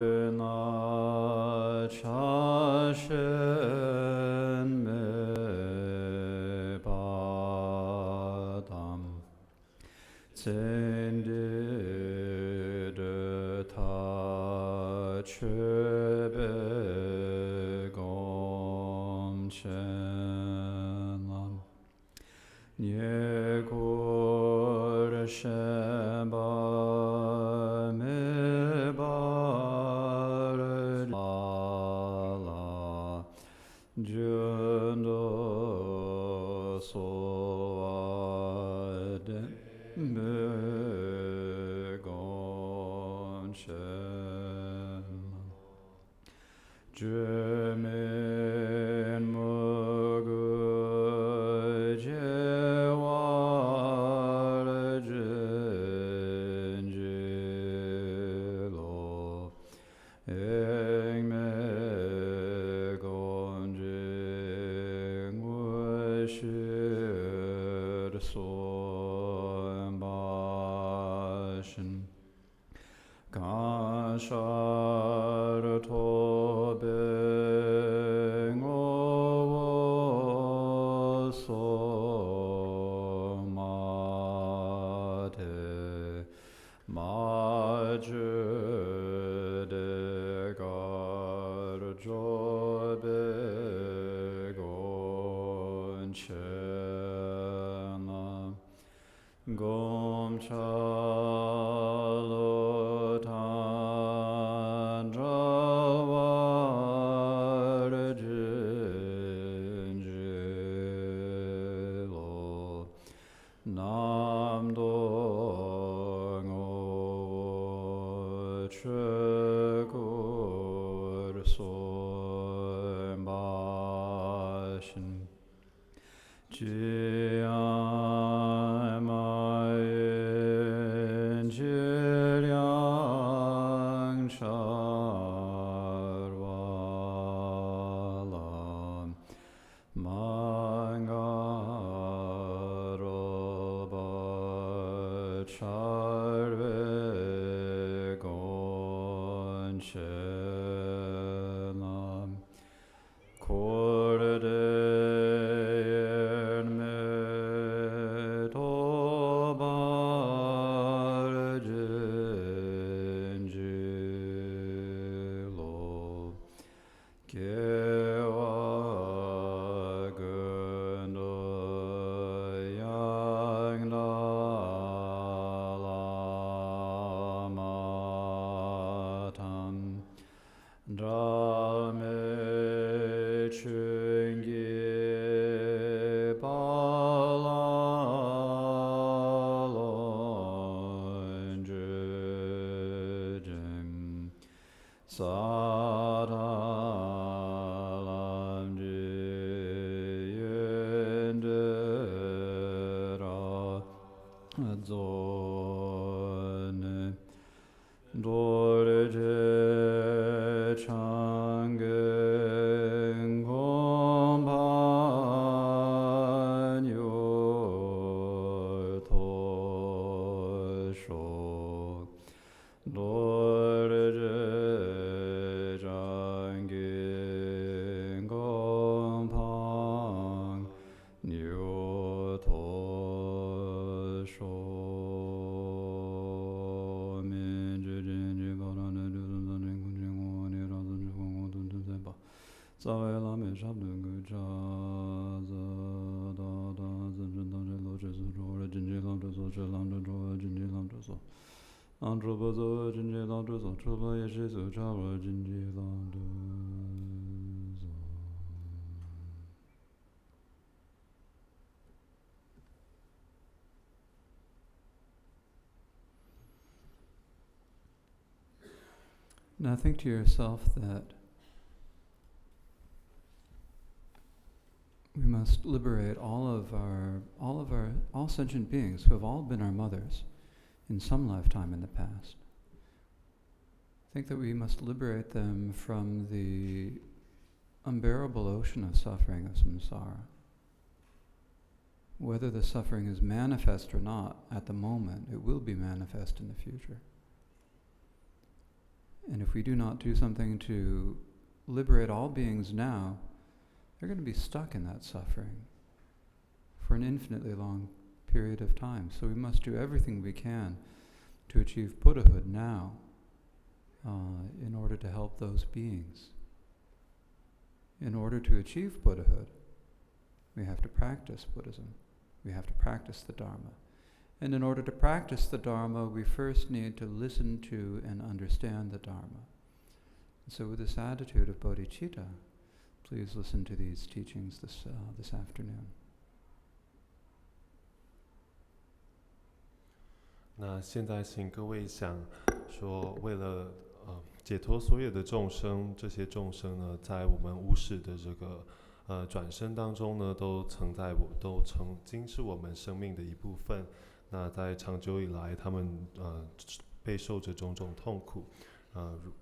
na cha shen me pa tam tsen de ta che be gom chen lam nye kur shen ba me ba Jundo soa de me gonchen Jumin mugu jewar jinjilo Shar to beng o so ma te ma je de gar jo be gon chena gom cha Dorje changen kompanyo to sho Dorje changen kompanyo to sho Zawai lame shabdu gu cha za da da zin zin da zin lo chi su zhuo re jin ji lam zhu so chi lam zhu zhuo jin ji lam zhu so an zhu ba zo jin ji lam zhu so chu ba ye shi su cha wa jin ji lam zhu so Now think to yourself that we must liberate all sentient beings who have all been our mothers in some lifetime in the past. Think that we must liberate them from the unbearable ocean of suffering of samsara. Whether the suffering is manifest or not at the moment, it will be manifest in the future. And if we do not do something to liberate all beings now, they're going to be stuck in that suffering for an infinitely long period of time. So we must do everything we can to achieve Buddhahood now in order to help those beings. In order to achieve Buddhahood, we have to practice Buddhism. We have to practice the Dharma. And in order to practice the Dharma, we first need to listen to and understand the Dharma. And so with this attitude of bodhicitta, please listen to these teachings this afternoon. 那现在请各位想说，为了解脱所有的众生，这些众生呢，在我们无始的这个转生当中呢，都曾经是我们生命的一部分。那在长久以来，他们备受着种种痛苦，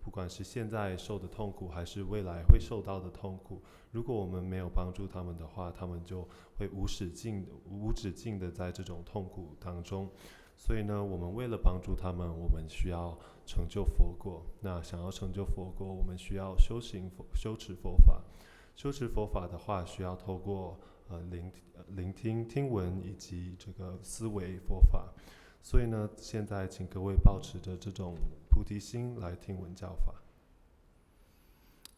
不管是现在受的痛苦，还是未来会受到的痛苦。如果我们没有帮助他们的话，他们就会无止境的在这种痛苦当中。所以呢，我们为了帮助他们，我们需要成就佛果。那想要成就佛果，我们需要修持佛法。修持佛法的话，需要透过聆听听闻以及这个思维佛法。所以呢，现在请各位保持着这种菩提心来听闻教法。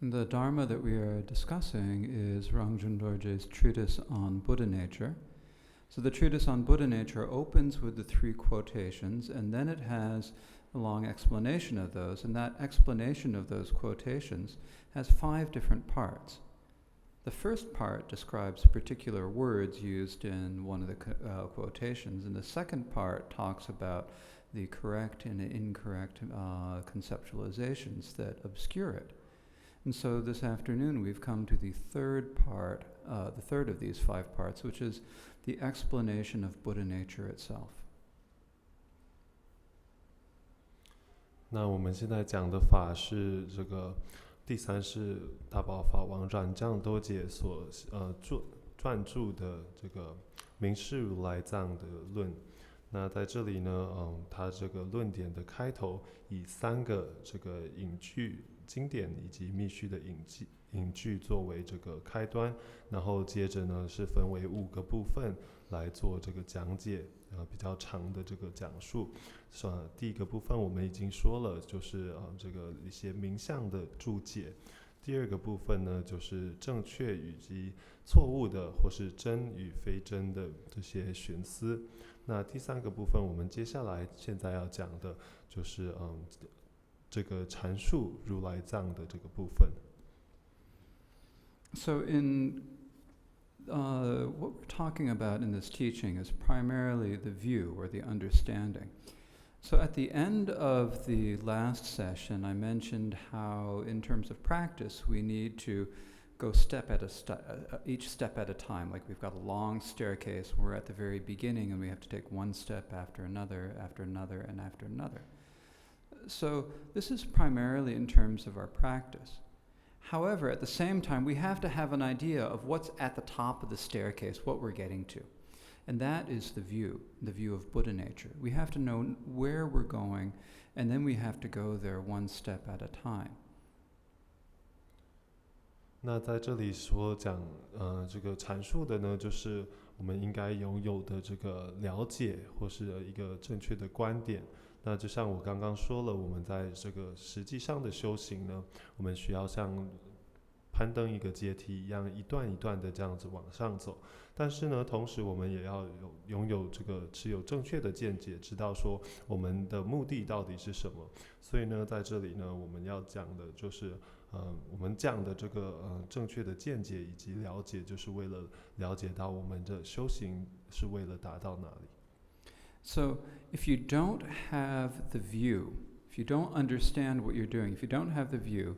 The Dharma that we are discussing is Rangjung Dorje's treatise on Buddha nature. So the treatise on Buddha nature opens with the 3 quotations, and then it has a long explanation of those, and that explanation of those quotations has 5 different parts. The first part describes particular words used in one of the quotations, and the second part talks about the correct and incorrect conceptualizations that obscure it. And so this afternoon we've come to the third part, the third of these 5 parts, which is the explanation of Buddha nature itself. 那我们现在讲的法是这个第三世大宝法王染匠多杰所撰著的这个明示如来藏的论。那在这里呢，他这个论点的开头以3个这个引句经典以及密续的引句作为这个开端，然后接着呢是分为5个部分来做这个讲解，比较长的这个讲述。第一个部分我们已经说了，就是这个一些名相的注解。第二个部分呢，就是正确以及错误的或是真与非真的这些寻思。那第3个部分，我们接下来现在要讲的就是这个阐述如来藏的这个部分。So what we're talking about in this teaching is primarily the view or the understanding. So at the end of the last session, I mentioned how in terms of practice, we need to go each step at a time. Like we've got a long staircase, we're at the very beginning and we have to take one step after another, and after another. So this is primarily in terms of our practice. However, at the same time, we have to have an idea of what's at the top of the staircase, what we're getting to. And that is the view of Buddha nature. We have to know where we're going, and then we have to go there one step at a time. 那在这里所讲这个阐述的呢，就是我们应该拥有的这个了解或是一个正确的观点。那就像我刚刚说了，我们在这个实际上的修行呢，我们需要像攀登一个阶梯一样，一段一段的这样子往上走。但是呢，同时我们也要拥有这个持有正确的见解，知道说我们的目的到底是什么。所以呢，在这里呢，我们要讲的就是我们讲的这个正确的见解以及了解，就是为了了解到我们的修行是为了达到哪里。So if you don't have the view, if you don't understand what you're doing, if you don't have the view,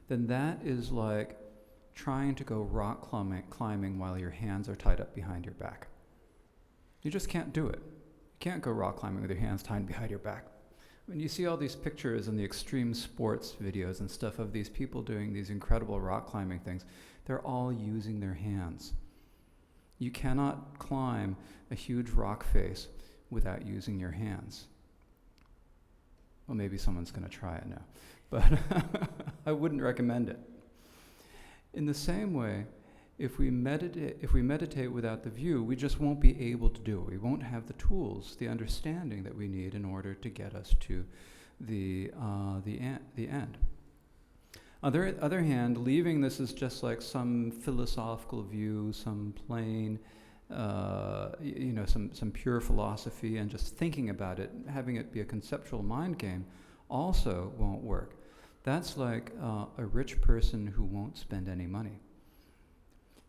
then that is like trying to go rock climbing while your hands are tied up behind your back. You just can't do it. You can't go rock climbing with your hands tied behind your back. When you see all these pictures and the extreme sports videos and stuff of these people doing these incredible rock climbing things, they're all using their hands. You cannot climb a huge rock face without using your hands. Well, maybe someone's going to try it now. but I wouldn't recommend it. In the same way, if we meditate without the view, we just won't be able to do it. We won't have the tools, the understanding that we need in order to get us to the end. On the other hand, leaving this as just like some philosophical view, some plain, some pure philosophy, and just thinking about it, having it be a conceptual mind game, also won't work. That's like a rich person who won't spend any money.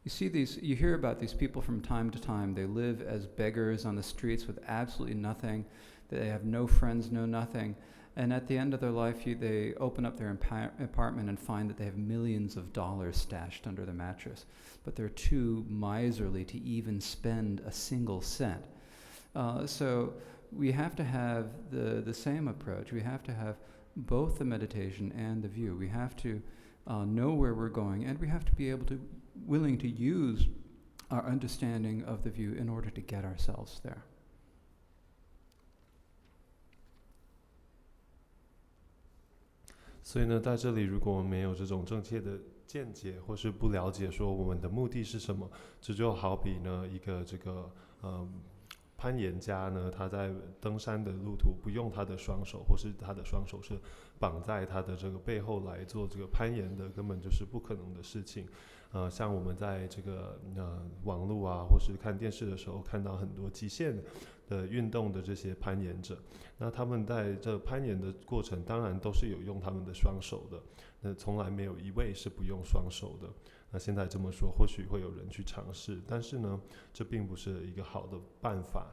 You hear about these people from time to time. They live as beggars on the streets with absolutely nothing. They have no friends, no nothing. And at the end of their life, they open up their apartment and find that they have millions of dollars stashed under the mattress. But they're too miserly to even spend a single cent. So we have to have the same approach. We have to have both the meditation and the view. We have to know where we're going, and we have to be willing to use our understanding of the view in order to get ourselves there. 所以呢，在这里，如果我们没有这种正确的见解，或是不了解说我们的目的是什么，这就好比呢一个攀岩家呢，他在登山的路途不用他的双手，或是他的双手是绑在他的这个背后来做这个攀岩的，根本就是不可能的事情。像我们在这个网络啊，或是看电视的时候，看到很多极限的运动的这些攀岩者，那他们在这攀岩的过程，当然都是有用他们的双手的，那从来没有一位是不用双手的。那现在这么说，或许会有人去尝试，但是呢，这并不是一个好的办法。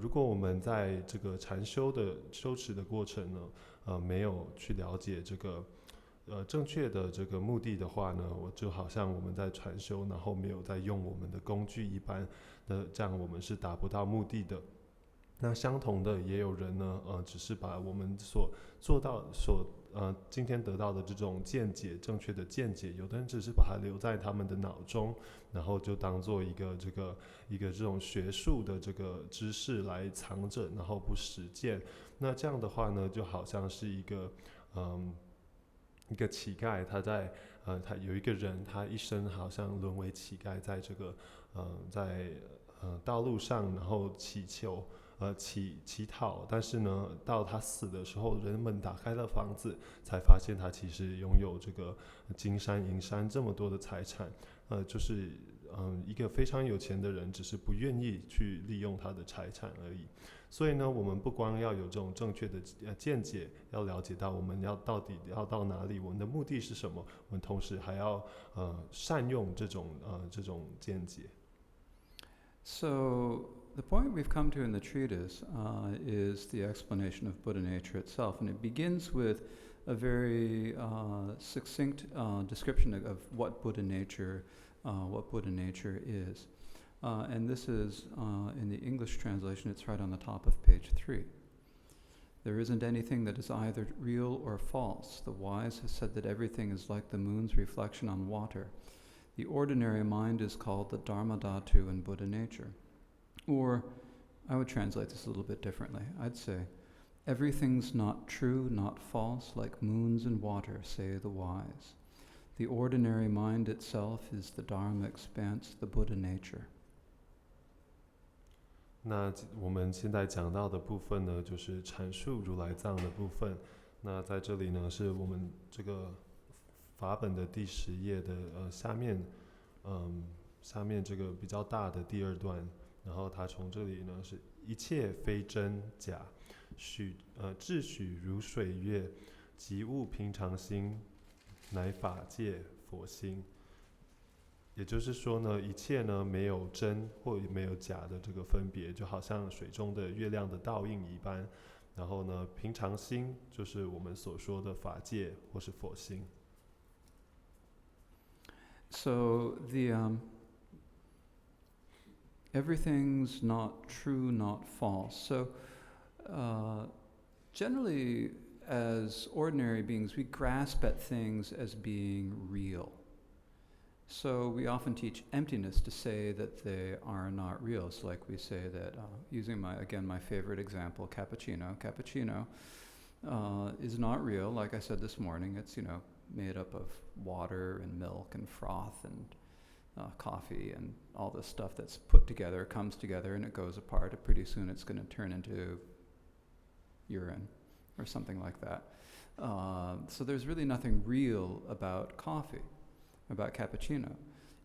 如果我们在这个禅修的修持的过程呢，没有去了解这个正确的这个目的的话呢，就好像我们在禅修，然后没有在用我们的工具一般的，这样我们是达不到目的的。那相同的，也有人呢，只是把我们今天得到的这种见解，正确的见解，有的人只是把它留在他们的脑中，然后就当做一个这种学术的这个知识来藏着，然后不实践。那这样的话呢，就好像是一个乞丐，他有一个人，他一生好像沦为乞丐，在这个在道路上，然后乞讨，但是呢，到他死的时候，人们打开了房子，才发现他其实拥有这个金山银山这么多的财产，就是一个非常有钱的人，只是不愿意去利用他的财产而已。所以呢，我们不光要有这种正确的见解，要了解到我们到底要到哪里，我们的目的是什么，我们同时还要善用这种见解。So the point we've come to in the treatise is the explanation of Buddha nature itself, and it begins with a very succinct description of what Buddha nature is. And this is, in the English translation, it's right on the top of page 3. There isn't anything that is either real or false. The wise has said that everything is like the moon's reflection on water. The ordinary mind is called the Dharma Dhatu in Buddha nature. Or, I would translate this a little bit differently. I'd say, everything's not true, not false, like moons and water, say the wise. The ordinary mind itself is the Dharma expanse, the Buddha nature. 那我们现在讲到的部分呢，就是阐述如来藏的部分。那在这里呢，是我们这个法本的第10页的下面这个比较大的第2段，然后它从这里呢是一切非真假，自许如水月，即悟平常心，乃法界佛心。也就是说呢，一切呢没有真或没有假的这个分别，就好像水中的月亮的倒映一般。然后呢，平常心就是我们所说的法界或是佛心。So everything's not true, not false. So generally, as ordinary beings, we grasp at things as being real. So we often teach emptiness to say that they are not real. So like we say that, using my favorite example, cappuccino. Cappuccino is not real. Like I said this morning, it's made up of water and milk and froth and coffee and all this stuff that's put together, comes together, and it goes apart. And pretty soon it's going to turn into urine or something like that. So there's really nothing real about coffee, about cappuccino.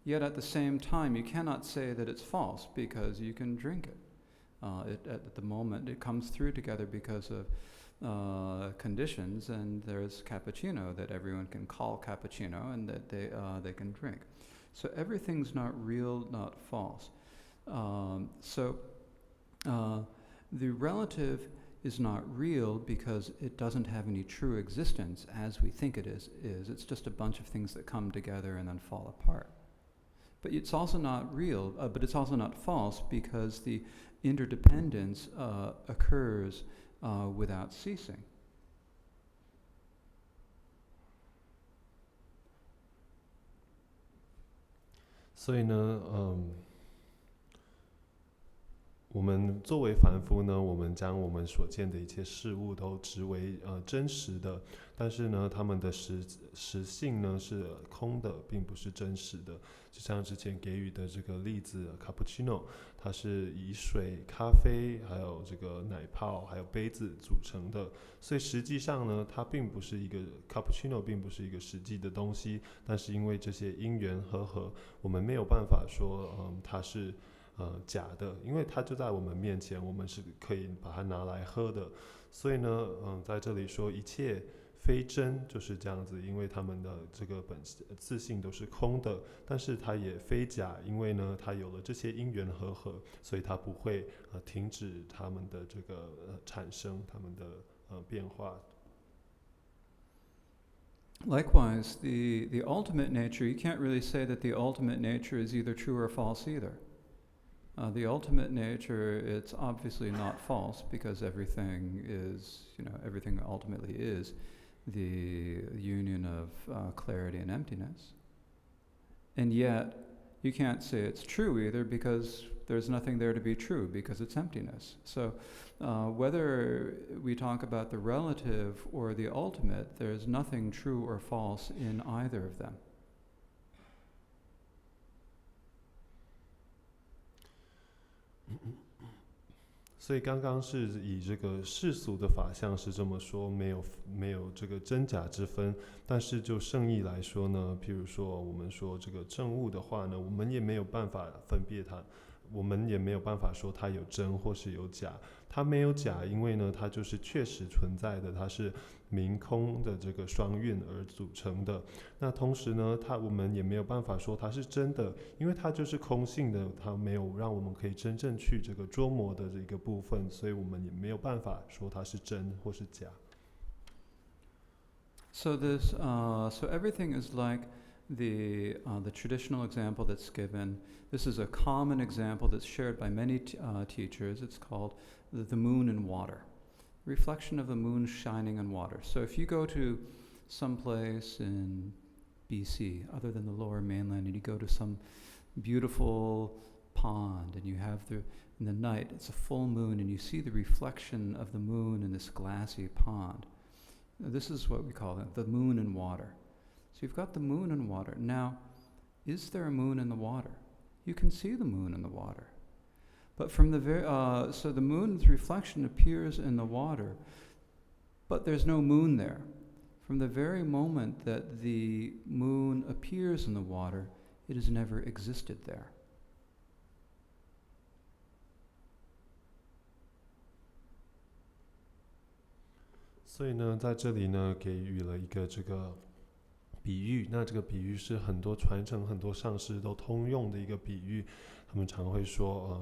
Yet at the same time, you cannot say that it's false because you can drink it. At the moment, it comes through together because of conditions, and there's cappuccino that everyone can call cappuccino and that they can drink. So everything's not real, not false. The relative is not real because it doesn't have any true existence as we think it is. It's just a bunch of things that come together and then fall apart. But it's also not real, but it's also not false because the interdependence occurs without ceasing. 所以呢，我们作为凡夫呢，我们将我们所见的一切事物都执为真实的，但是呢，它们的实性呢是空的，并不是真实的。就像之前给予的这个例子 ，cappuccino， 它是以水、咖啡，还有这个奶泡，还有杯子组成的，所以实际上呢，它并不是一个 cappuccino， 并不是一个实际的东西。但是因为这些因缘和，我们没有办法说，它是假的，因为它就在我们面前，我们是可以把它拿来喝的。所以呢，在这里说一切非真就是这样子，因为他们的这个自性都是空的，但是它也非假，因为呢，它有了这些因缘和，所以它不会停止他们的这个产生，他们的变化。Likewise, the ultimate nature, you can't really say that the ultimate nature is either true or false either. The ultimate nature, it's obviously not false because everything is, everything ultimately is the union of clarity and emptiness. And yet, you can't say it's true either because there's nothing there to be true because it's emptiness. So whether we talk about the relative or the ultimate, there's nothing true or false in either of them. 所以刚刚是以这个世俗的法相是这么说，没有这个真假之分。但是就圣义来说呢，譬如说我们说这个正悟的话呢，我们也没有办法分别它，我们也没有办法说它有真或是有假。它没有假，因为呢，它就是确实存在的，它是明空的这个双运而组成的。那同时呢，我们也没有办法说它是真的，因为它就是空性的，它没有让我们可以真正去这个捉摸的这个部分，所以我们也没有办法说它是真或是假。So everything is like the traditional example that's given. This is a common example that's shared by many teachers. It's called the moon and water. Reflection of the moon shining on water. So if you go to some place in BC, other than the lower mainland, and you go to some beautiful pond, and you have in the night, it's a full moon, and you see the reflection of the moon in this glassy pond. This is what we call it, the moon and water. So you've got the moon and water. Now, is there a moon in the water? You can see the moon in the water. But from the so the moon's reflection appears in the water, but there's no moon there. From the very moment that the moon appears in the water, it has never existed there. 所以呢，在这里呢，给予了一个这个比喻。那这个比喻是很多传承、很多上师都通用的一个比喻。他们常会说，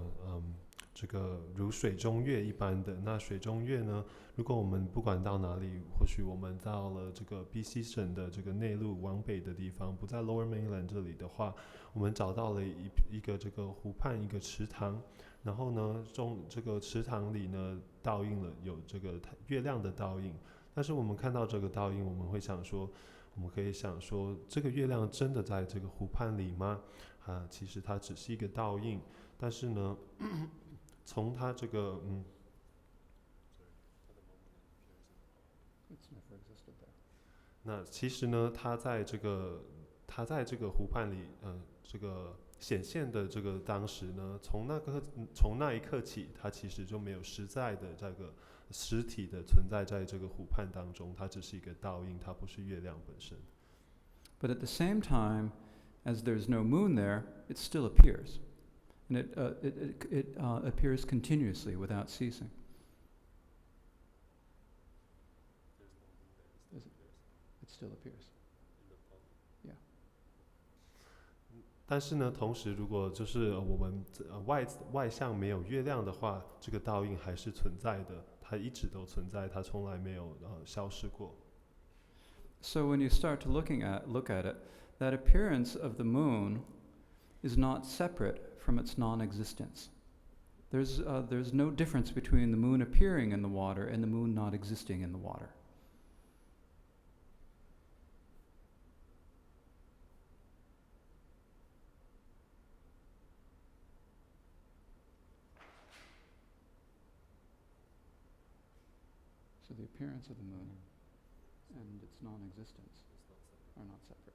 这个如水中月一般的。那水中月呢，如果我们不管到哪里，或许我们到了这个 BC 省的这个内陆往北的地方，不在 Lower Mainland 这里的话，我们找到了一个这个湖畔，一个池塘。然后呢，这个池塘里呢，倒映了有这个月亮的倒映。但是我们看到这个倒映，我们会想说，我们可以想说，这个月亮真的在这个湖畔里吗？其实它只是一个倒映。但是呢，从它这个那其实呢，它在这个湖畔里，这个显现的这个当时呢，从那一刻起，它其实就没有实在的这个实体的存在在这个湖畔当中，它只是一个倒映，它不是月亮本身。But at the same time, as there's no moon there, it still appears, and it appears continuously without ceasing. It still appears. Yeah. 但是呢，同时如果就是我们外向没有月亮的话，这个倒映还是存在的，它一直都存在，它从来没有消失过。So when you start to look at it, that appearance of the moon is not separate from its non-existence. There's no difference between the moon appearing in the water and the moon not existing in the water. So the appearance of the moon and its non-existence are not separate.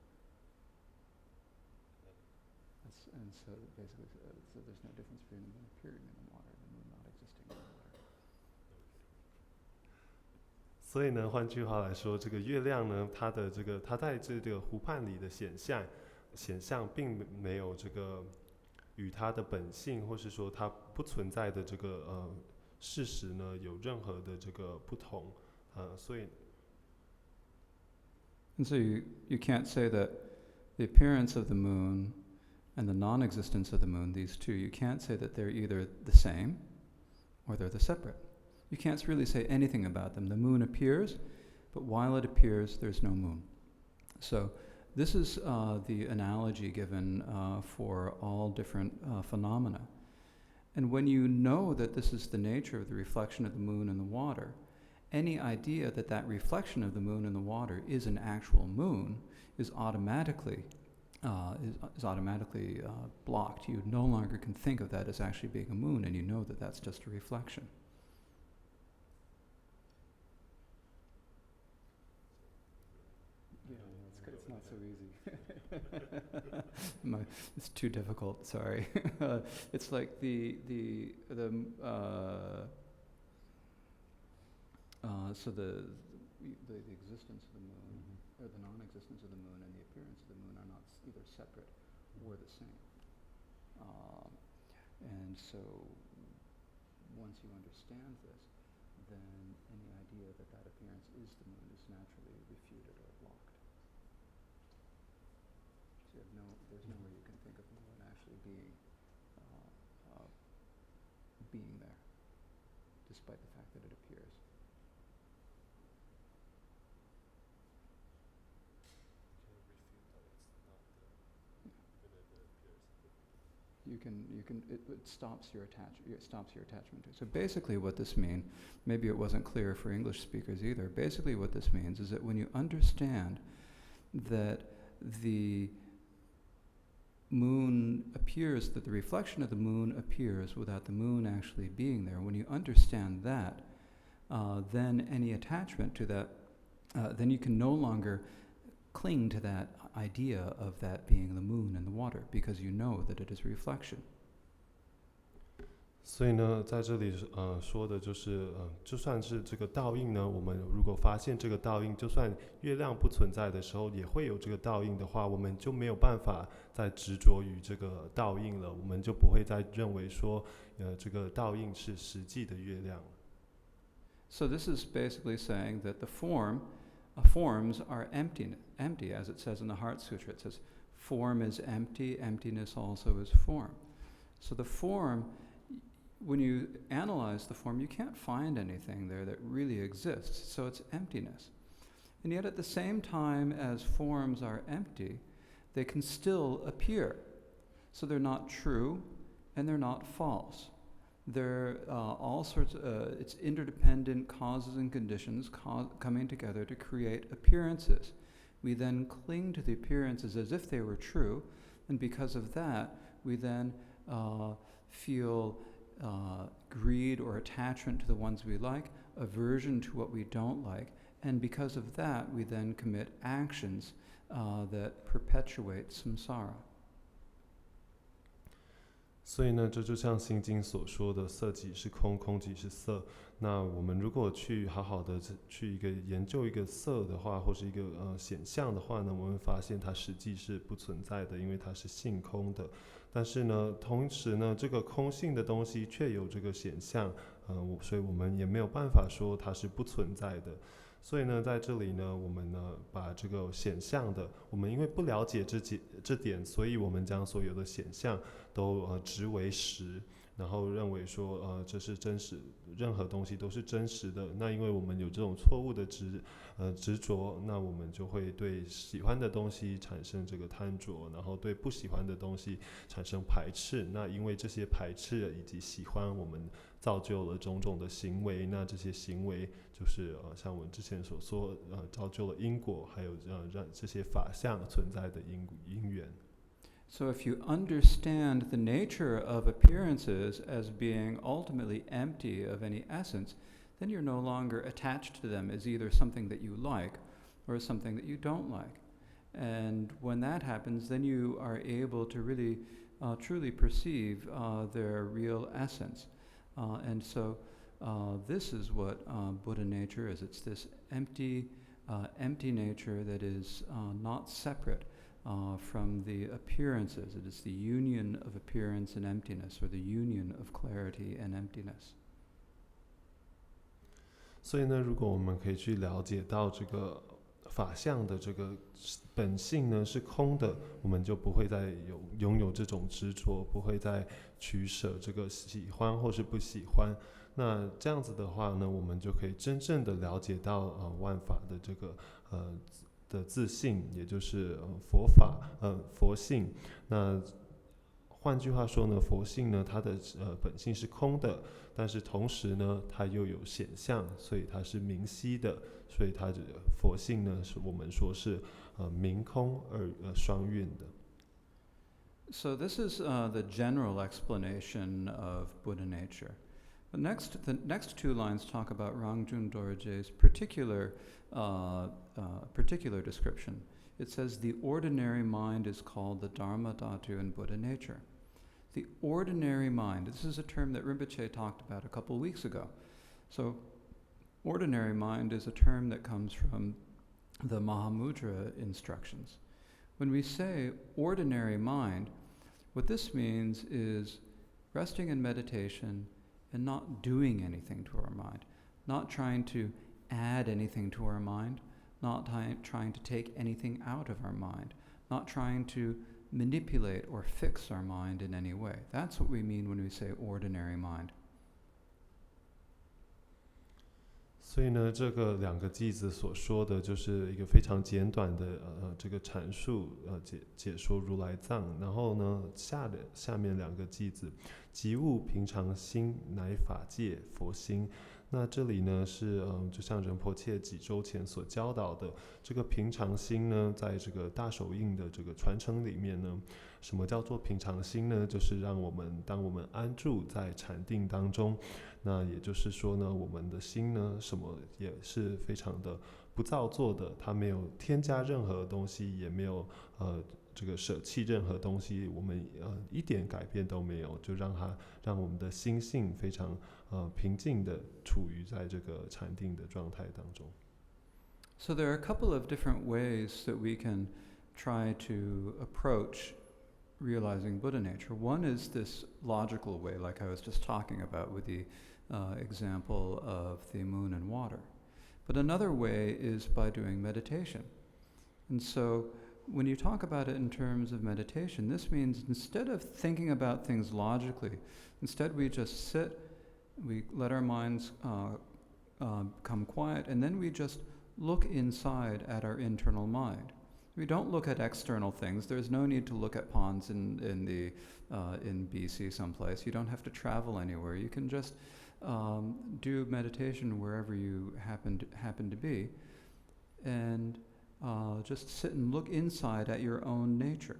And so basically, so there's no difference between the moon appearing in the water and the moon not existing in the water. 所以呢，换句话来说，这个月亮呢，它在这个湖畔里的显象并没有这个与它的本性，或是说它不存在的这个事实呢，有任何的这个不同，所以。And so you can't say that the appearance of the moon and the non-existence of the moon, these two, you can't say that they're either the same or they're separate. You can't really say anything about them. The moon appears, but while it appears, there's no moon. So this is the analogy given for all different phenomena. And when you know that this is the nature of the reflection of the moon in the water, any idea that that reflection of the moon in the water is an actual moon is automatically blocked. You no longer can think of that as actually being a moon, and you know that that's just a reflection. Yeah, it's not so easy. It's too difficult. Sorry. It's like the existence of the moon, or the non-existence of the moon, and the appearance of the moon are not either separate or the same. And so, once you understand this, then any idea that that appearance is the moon is naturally refuted or blocked. So there's no way you can think of the moon actually being there, despite the fact that it appears. It stops your attachment to it. So basically what this means, maybe it wasn't clear for English speakers either, basically what this means is that when you understand that the moon appears, that the reflection of the moon appears without the moon actually being there, when you understand that, then any attachment to that, then you can no longer cling to that idea of that being the moon and the water, because you know that it is reflection. 所以呢，在这里说的就是，就算是这个倒映呢，我们如果发现这个倒映，就算月亮不存在的时候，也会有这个倒映的话，我们就没有办法再执着于这个倒映了，我们就不会再认为说，这个倒映是实际的月亮。So this is basically saying that the forms are empty, as it says in the Heart Sutra. It says, form is empty, emptiness also is form. So the form, when you analyze the form, you can't find anything there that really exists, so it's emptiness. And yet at the same time as forms are empty, they can still appear. So they're not true and they're not false. They're all sorts of, it's interdependent causes and conditions coming together to create appearances. We then cling to the appearances as if they were true, and because of that, we then feel greed or attachment to the ones we like, aversion to what we don't like, And because of that, we then commit actions that perpetuate samsara. 所以呢，这就像《心经》所说的，色即是空，空即是色。那我们如果去好好的去研究一个色的话，或是一个显象的话呢，我们发现它实际是不存在的，因为它是性空的。但是呢，同时呢，这个空性的东西却有这个显象，所以我们也没有办法说它是不存在的。所以呢，在这里呢，我们呢把这个显象的，我们因为不了解这点，所以我们将所有的显象都执为实，然后认为说这是真实，任何东西都是真实的。那因为我们有这种错误的执着，那我们就会对喜欢的东西产生这个贪着，然后对不喜欢的东西产生排斥。那因为这些排斥以及喜欢，我们造就了种种的行为。那这些行为就是像我们之前所说，造就了因果，还有让这些法相存在的因缘。So if you understand the nature of appearances as being ultimately empty of any essence, then you're no longer attached to them as either something that you like or something that you don't like. And when that happens, then you are able to really truly perceive their real essence. And so this is what Buddha nature is. It's this empty nature that is not separate from the appearances. It is the union of appearance and emptiness, or the union of clarity and emptiness. 所以呢，如果我们可以去了解到这个法相的这个本性呢是空的，我们就不会再拥有这种执着，不会再取舍这个喜欢或是不喜欢。那这样子的话呢，我们就可以真正的了解到万法的这个的自性，也就是佛法佛性。那换句话说呢，佛性呢它的本性是空的，但是同时呢它又有显象，所以它是明晰的，所以它的佛性呢是我们说是明空双运的。So this is the general explanation of Buddha nature. The next two lines talk about Rangjung Dorje's particular description. It says the ordinary mind is called the Dharma Dhatu in Buddha nature. The ordinary mind, this is a term that Rinpoche talked about a couple weeks ago. So ordinary mind is a term that comes from the Mahamudra instructions. When we say ordinary mind, what this means is resting in meditation and not doing anything to our mind, not trying to add anything to our mind, not trying to take anything out of our mind, not trying to manipulate or fix our mind in any way. That's what we mean when we say ordinary mind. 所以呢，这个两个句子所说的就是一个非常简短的这个阐述解说如来藏。然后呢，下面两个句子，即悟平常心，乃法界佛心。那这里呢是就像仁波切几周前所教导的，这个平常心呢，在这个大手印的这个传承里面呢，什么叫做平常心呢？就是当我们安住在禅定当中，那也就是说呢，我们的心呢，什么也是非常的不造作的，它没有添加任何东西，也没有这个舍弃任何东西，我们一点改变都没有，就让我们的心性非常平静的处于在这个禅定的状态当中。So there are a couple of different ways that we can try to approach realizing Buddha nature. One is this logical way, like I was just talking about with the example of the moon and water. But another way is by doing meditation. And so when you talk about it in terms of meditation, this means instead of thinking about things logically, instead we just sit, we let our minds come quiet, and then we just look inside at our internal mind. We don't look at external things. There's no need to look at ponds in BC someplace. You don't have to travel anywhere. You can just do meditation wherever you happen to be, and just sit and look inside at your own nature.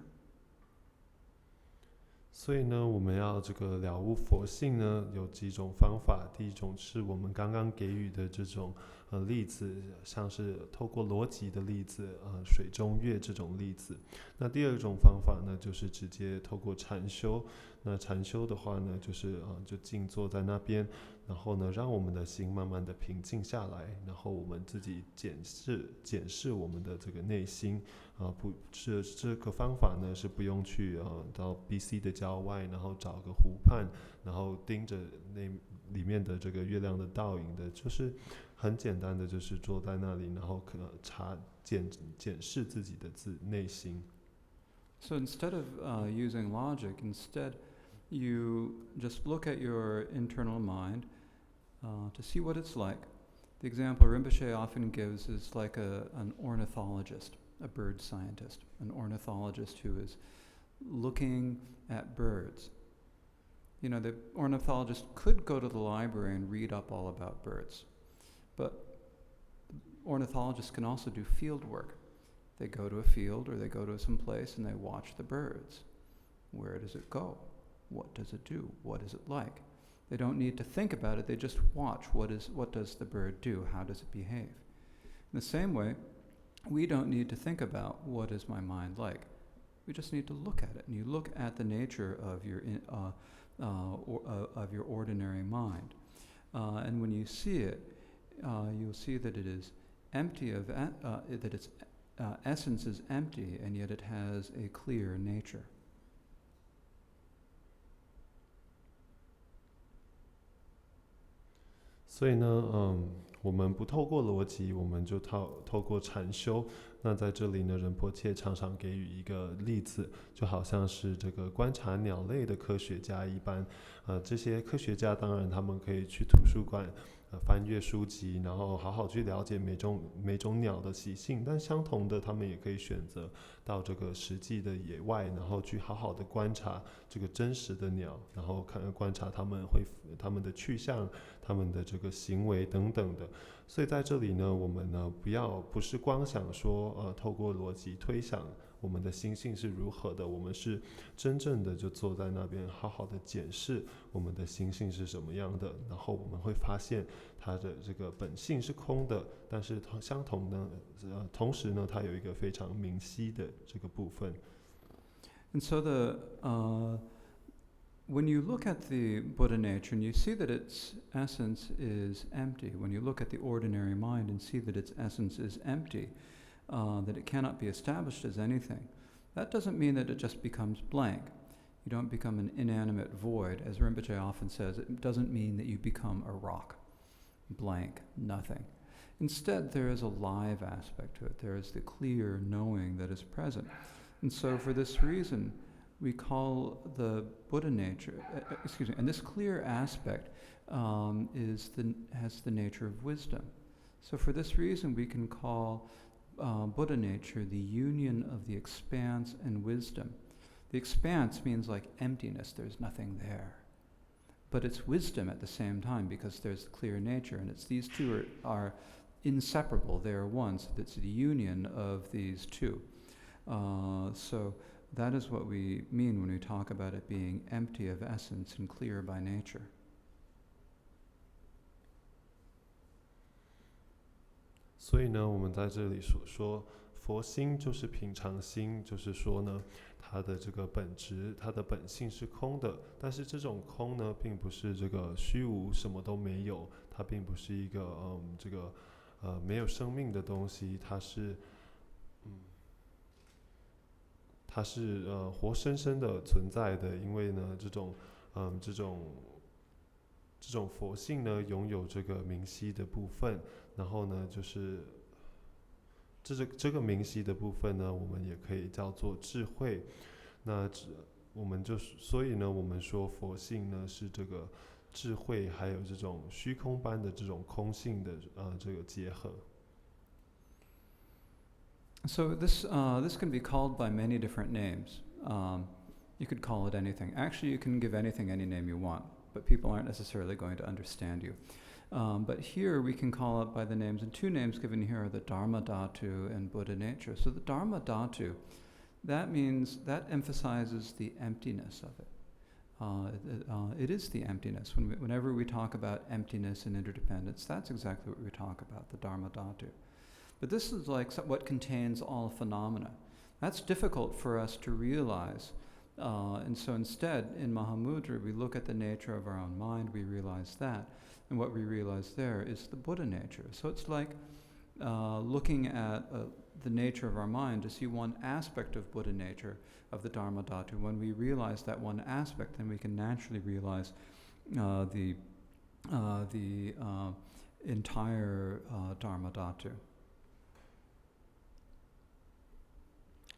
所以呢，我们要这个了悟佛性呢，有几种方法。第一种是我们刚刚给予的这种例子，像是透过逻辑的例子，水中月这种例子。那第二种方法呢，就是直接透过禅修。那禅修的话呢，就是就静坐在那边，然后呢，让我们的心慢慢的平静下来，然后我们自己检视我们的这个内心。不是这个方法呢，是不用去到 BC 的郊外，然后找个湖畔，然后盯着那里面的这个月亮的倒影的，就是很简单的，就是坐在那里，然后检视自己的内心。So instead of using logic, instead you just look at your internal mind to see what it's like. The example Rinpoche often gives is like an ornithologist, a bird scientist, an ornithologist who is looking at birds. You know, the ornithologist could go to the library and read up all about birds, but ornithologists can also do field work. They go to a field or they go to some place and they watch the birds. Where does it go? What does it do? What is it like? They don't need to think about it, they just watch what does the bird do, how does it behave. In the same way, we don't need to think about what is my mind like. We just need to look at it. And you look at the nature of your ordinary mind. And when you see it, you'll see that it is empty of, that its essence is empty, and yet it has a clear nature. 所以呢，我们不透过逻辑，我们就透过禅修。那在这里呢，仁波切常常给予一个例子，就好像是这个观察鸟类的科学家一般。这些科学家当然他们可以去图书馆翻阅书籍，然后好好去了解每种鸟的习性。但相同的，他们也可以选择到这个实际的野外，然后去好好的观察这个真实的鸟，然后观察他们的去向、他们的这个行为等等的。所以在这里呢，我们呢不是光想说透过逻辑推想我们的心性是如何的，我们是真正的就坐在那边好好的检视我们的心性是什么样的，然后我们会发现它的这个本性是空的，但是同时呢，它有一个非常明晰的这个部分。And so when you look at the Buddha nature and you see that its essence is empty, when you look at the ordinary mind and see that its essence is empty, that it cannot be established as anything, that doesn't mean that it just becomes blank. You don't become an inanimate void. As Rinpoche often says, it doesn't mean that you become a rock, blank, nothing. Instead, there is a live aspect to it. There is the clear knowing that is present. And so for this reason, we call the Buddha nature, and this clear aspect has the nature of wisdom. So for this reason, we can call Buddha nature the union of the expanse and wisdom. The expanse means like emptiness, there's nothing there. But it's wisdom at the same time because there's clear nature, and these two are inseparable, they are one, so it's the union of these two. So that is what we mean when we talk about it being empty of essence and clear by nature. 所以呢，我们在这里所说佛心就是平常心，就是说呢，它的这个本质，它的本性是空的。但是这种空呢，并不是这个虚无，什么都没有，它并不是一个没有生命的东西，它是活生生的存在的。因为呢，这种佛性呢，拥有这个明晰的部分。然后呢，就是这个明晰的部分呢，我们也可以叫做智慧。那所以呢，我们说佛性呢是这个智慧，还有这种虚空般的这种空性的这个结合。So this can be called by many different names. You could call it anything. Actually, you can give anything any name you want, but people aren't necessarily going to understand you. But here we can call it by the names, and two names given here are the Dharma Dhatu and Buddha nature. So the Dharma Dhatu, that emphasizes the emptiness of it. it is the emptiness. Whenever we talk about emptiness and interdependence, that's exactly what we talk about, the Dharma Dhatu. But this is like what contains all phenomena. That's difficult for us to realize. And so instead, in Mahamudra, we look at the nature of our own mind, we realize that. And what we realize there is the Buddha nature. So it's like looking at the nature of our mind to see one aspect of Buddha nature, of the Dharma Dhatu. When we realize that one aspect, then we can naturally realize the entire Dharma Dhatu.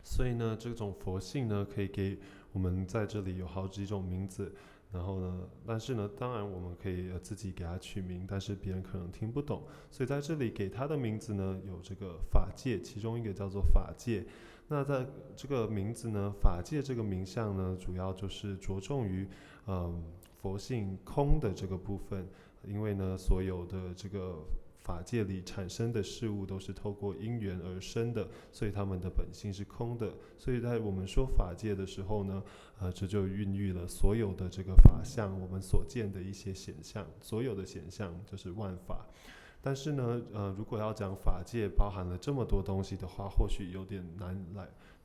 所以呢，这种佛性呢，可以给我们在这里有好几种名字。然后呢，但是呢，当然我们可以自己给它取名，但是别人可能听不懂。所以在这里给它的名字呢，有这个法界，其中一个叫做法界。那在这个名字呢，法界这个名相呢，主要就是着重于佛性空的这个部分，因为呢，所有的这个法界里产生的事物都是透过因缘而生的，所以它们的本性是空的。所以在我们说法界的时候呢，这就孕育了所有的这个法相，我们所见的一些显象，所有的显象就是万法。但是呢，如果要讲法界包含了这么多东西的话，或许有点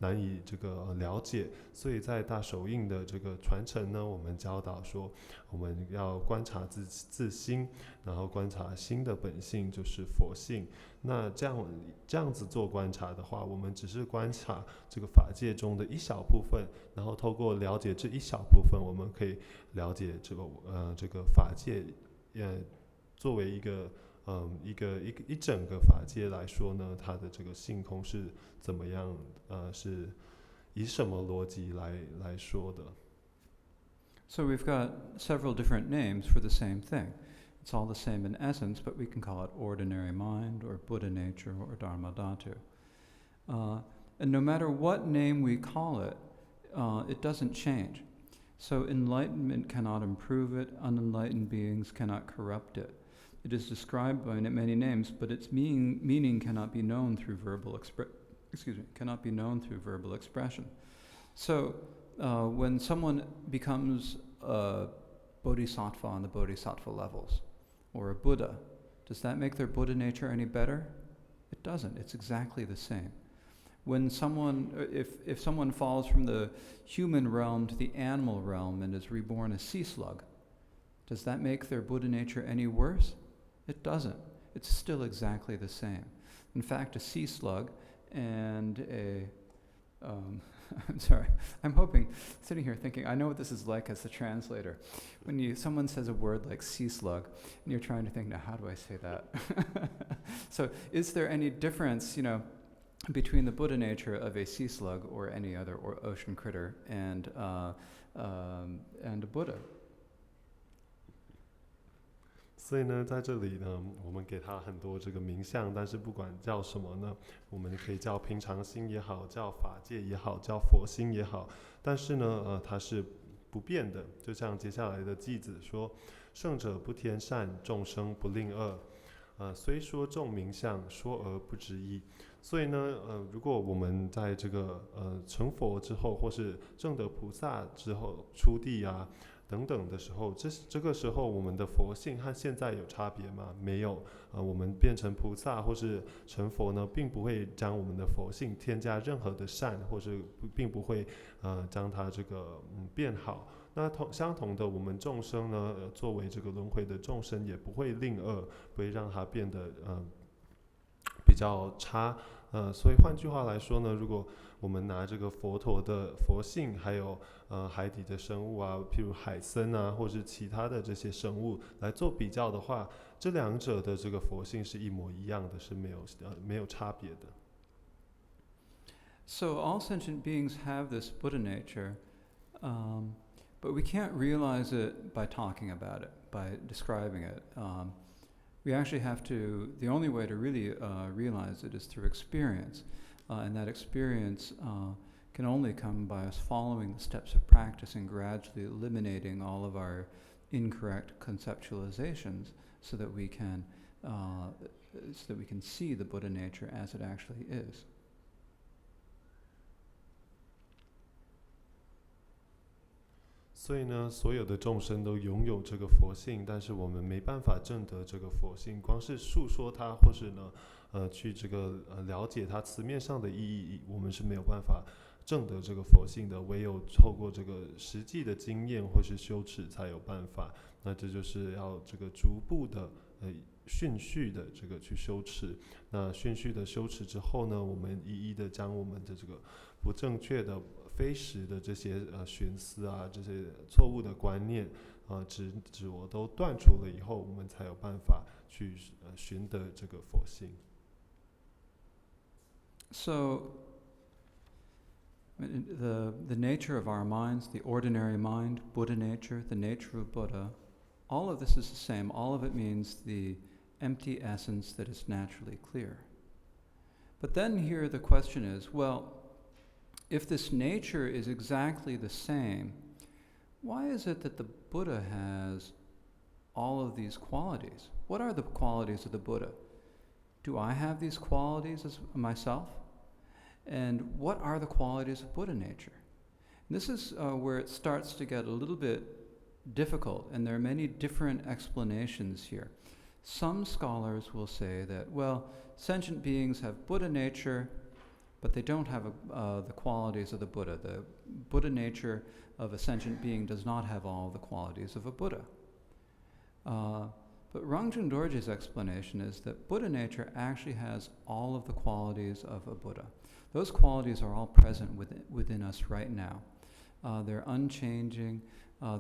难以这个了解。所以在大手印的这个传承呢，我们教导说，我们要观察自心，然后观察心的本性就是佛性。那这样子做观察的话，我们只是观察这个法界中的一小部分，然后透过了解这一小部分，我们可以了解这个法界，作为一整个法界来说呢，它的这个性空是怎么样？是以什么逻辑来说的？ So we've got several different names for the same thing. It's all the same in essence, but we can call it ordinary mind or Buddha nature or Dharma Dhatu. And no matter what name we call it, it doesn't change. So enlightenment cannot improve it, unenlightened beings cannot corrupt it. It is described by many names, but its meaning cannot be known through verbal expression. So when someone becomes a bodhisattva on the bodhisattva levels, or a Buddha, does that make their Buddha nature any better? It doesn't. It's exactly the same. When if someone falls from the human realm to the animal realm and is reborn a sea slug, does that make their Buddha nature any worse? It doesn't. It's still exactly the same. In fact, a sea slug and I'm sorry, I'm sitting here thinking, I know what this is like as the translator. When someone says a word like sea slug, and you're trying to think, now how do I say that? So is there any difference, between the Buddha nature of a sea slug or any other ocean critter and a Buddha? 所以呢，在这里呢，我们给它很多这个名相，但是不管叫什么呢，我们可以叫平常心也好，叫法界也好，叫佛心也好，但是呢，它是不变的。就像接下来的偈子说：“圣者不添善，众生不令恶。虽说众名相，说而不知义。”所以呢，如果我们在这个成佛之后，或是证得菩萨之后出地啊等等的时候，这个时候我们的佛性和现在有差别吗？没有。我们变成菩萨或是成佛呢，并不会将我们的佛性添加任何的善，或是并不会将它这个变好。那相同的，我们众生呢，作为这个轮回的众生，也不会令恶，不会让它变得比较差。所以换句话来说呢，如果我们拿这个佛陀的佛性，还有海底的生物啊，譬如海参啊，或是其他的这些生物来做比较的话，这两者的这个佛性是一模一样的，是没有差别的。So all sentient beings have this Buddha nature, but we can't realize it by talking about it, by describing it. We actually have to, the only way to really realize it is through experience. And that experience can only come by us following the steps of practice and gradually eliminating all of our incorrect conceptualizations so that we can see the Buddha nature as it actually is. 所所以呢，所有的众生都拥有这个佛性，但是我们没办法证得这个佛性，光是述说它，或是呢，去这个了解它词面上的意义，我们是没有办法证得这个佛性的，唯有透过这个实际的经验或是修持才有办法。那这就是要这个逐步的循序的这个去修持。那循序的修持之后呢，我们一一的将我们的这个不正确的非实的这些寻思啊，这些错误的观念执我都断除了以后，我们才有办法去寻得这个佛性。So the nature of our minds, the ordinary mind, Buddha nature, the nature of Buddha, all of this is the same. All of it means the empty essence that is naturally clear. But then here the question is, well, if this nature is exactly the same, why is it that the Buddha has all of these qualities? What are the qualities of the Buddha? Do I have these qualities as myself? And what are the qualities of Buddha nature? And this is where it starts to get a little bit difficult, and there are many different explanations here. Some scholars will say that, well, sentient beings have Buddha nature, but they don't have the qualities of the Buddha. The Buddha nature of a sentient being does not have all the qualities of a Buddha. But Rangjung Dorje's explanation is that Buddha nature actually has all of the qualities of a Buddha. Those qualities are all present within us right now. They're unchanging,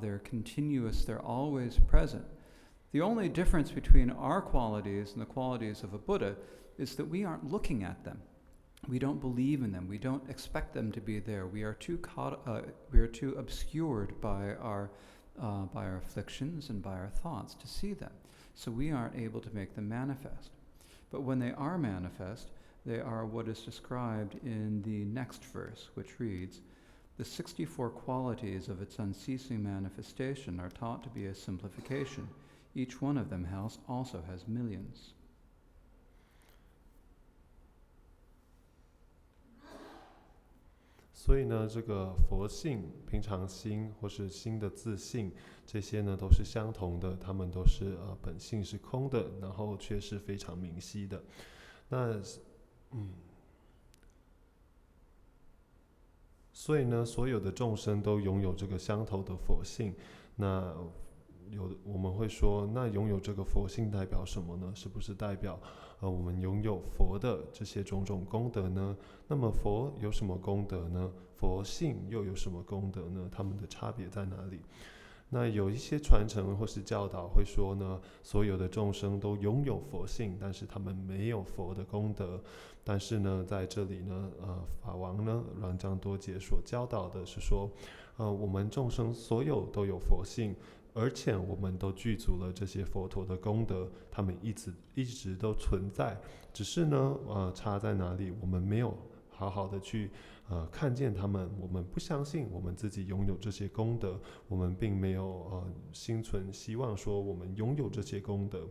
they're continuous, they're always present. The only difference between our qualities and the qualities of a Buddha is that we aren't looking at them. We don't believe in them. We don't expect them to be there. We are too obscured by our afflictions and by our thoughts to see them. So we aren't able to make them manifest. But when they are manifest, they are what is described in the next verse, which reads, "The 64 qualities of its unceasing manifestation are taught to be a simplification. Each one of them also has millions." 所以呢，这个佛性、平常心或是心的自性，这些呢都是相同的，它们都是本性是空的，然后却是非常明晰的。那所以呢，所有的众生都拥有这个相同的佛性。那我们会说，那拥有这个佛性代表什么呢？是不是代表我们拥有佛的这些种种功德呢？那么佛有什么功德呢？佛性又有什么功德呢？它们的差别在哪里？那有一些传承或是教导会说呢，所有的众生都拥有佛性，但是他们没有佛的功德。但是呢，在这里呢，法王呢，rangjung多杰所教导的是说，我们众生所有都有佛性，而且我们都具足了这些佛陀的功德，他们一直都存在，只是呢，差在哪里？我们没有好好的去看见他们，我们不相信我们自己拥有这些功德，我们并没有心存希望说我们拥有这些功德。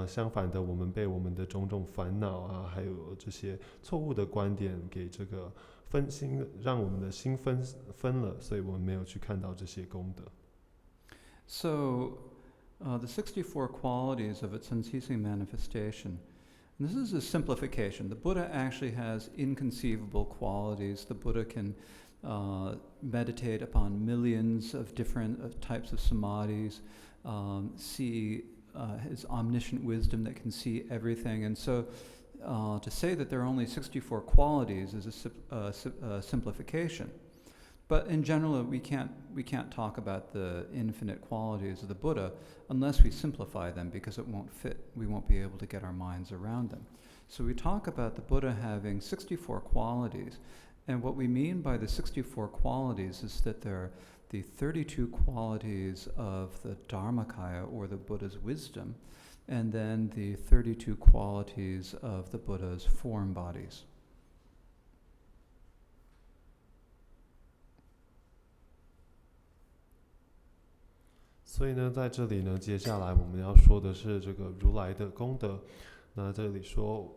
相反的，我们被我们的种种烦恼啊，还有这些错误的观点给这个分心，让我们的心分了，所以我们没有去看到这些功德。So, the 64 qualities of its unceasing manifestation. And this is a simplification. The Buddha actually has inconceivable qualities. The Buddha can meditate upon millions of different types of samadhis, see his omniscient wisdom that can see everything. And so to say that there are only 64 qualities is a simplification. But in general, we can't talk about the infinite qualities of the Buddha unless we simplify them, because it won't fit. We won't be able to get our minds around them. So we talk about the Buddha having 64 qualities. And what we mean by the 64 qualities is that there are the 32 qualities of the Dharmakaya, or the Buddha's wisdom, and then the 32 qualities of the Buddha's form bodies. 所以呢，在这里呢，接下来我们要说的是这个如来的功德。那这里说，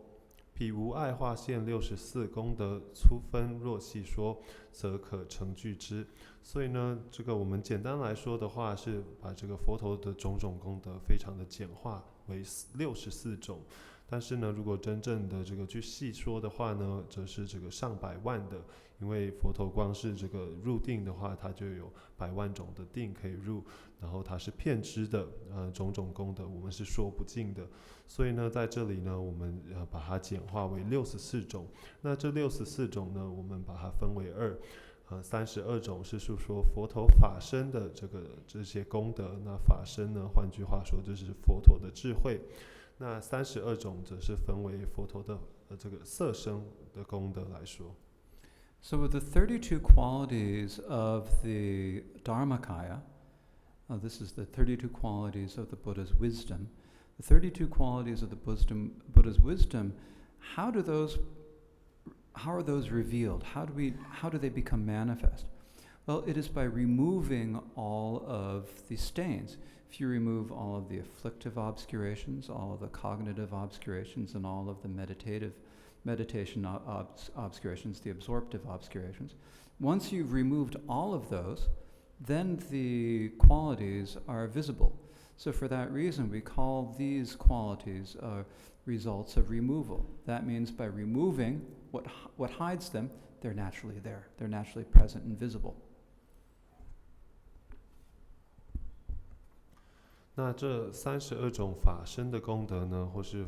彼无碍化现64功德，粗分若细说，则可成句之。所以呢，这个我们简单来说的话，是把这个佛陀的种种功德非常的简化为64种。但是呢，如果真正的这个去细说的话呢，则是这个上百万的，因为佛陀光是这个入定的话，它就有100万种的定可以入，然后它是遍知的，种种功德我们是说不尽的。所以呢，在这里呢，我们把它简化为64种。那这64种呢，我们把它分为32种是述说佛陀法身的这些功德。那法身呢，换句话说就是佛陀的智慧。那32种则是分为佛陀的这个色身的功德来说。So with the 32 qualities of the Dharmakaya, this is the 32 qualities of the Buddha's wisdom. The 32 qualities of the Buddha's wisdom, how are those revealed? How do they become manifest? Well, it is by removing all of the stains. If you remove all of the afflictive obscurations, all of the cognitive obscurations, and all of the meditation obscurations, the absorptive obscurations, once you've removed all of those, then the qualities are visible. So for that reason, we call these qualities results of removal. That means by removing what hides them, they're naturally there. They're naturally present and visible. 那这32种法身的功德呢，或是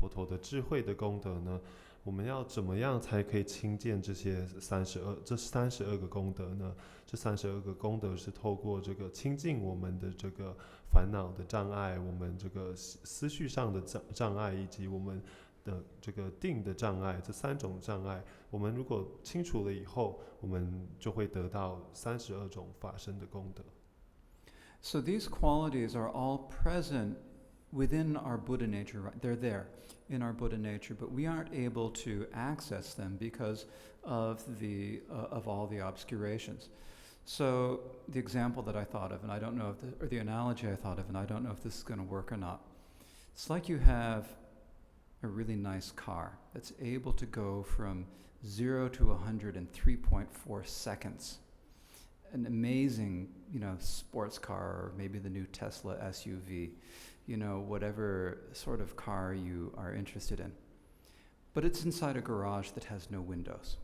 佛陀的智慧的功德呢，我们要怎么样才可以亲见这32个功德呢？这32个功德是透过这个亲近我们的这个烦恼的障碍，我们这个思绪上的障碍，以及我们的这个定的障碍，这3种障碍，我们如果清楚了以后，我们就会得到32种法身的功德。So these qualities are all present within our Buddha nature, right? They're there in our Buddha nature, but we aren't able to access them because of all the obscurations. So the example that I thought of, and I don't know or the analogy I thought of, and I don't know if this is going to work or not. It's like you have a really nice car that's able to go from 0 to 100 in 3.4 seconds. An amazing, sports car, or maybe the new Tesla SUV, whatever sort of car you are interested in. But it's inside a garage that has no windows.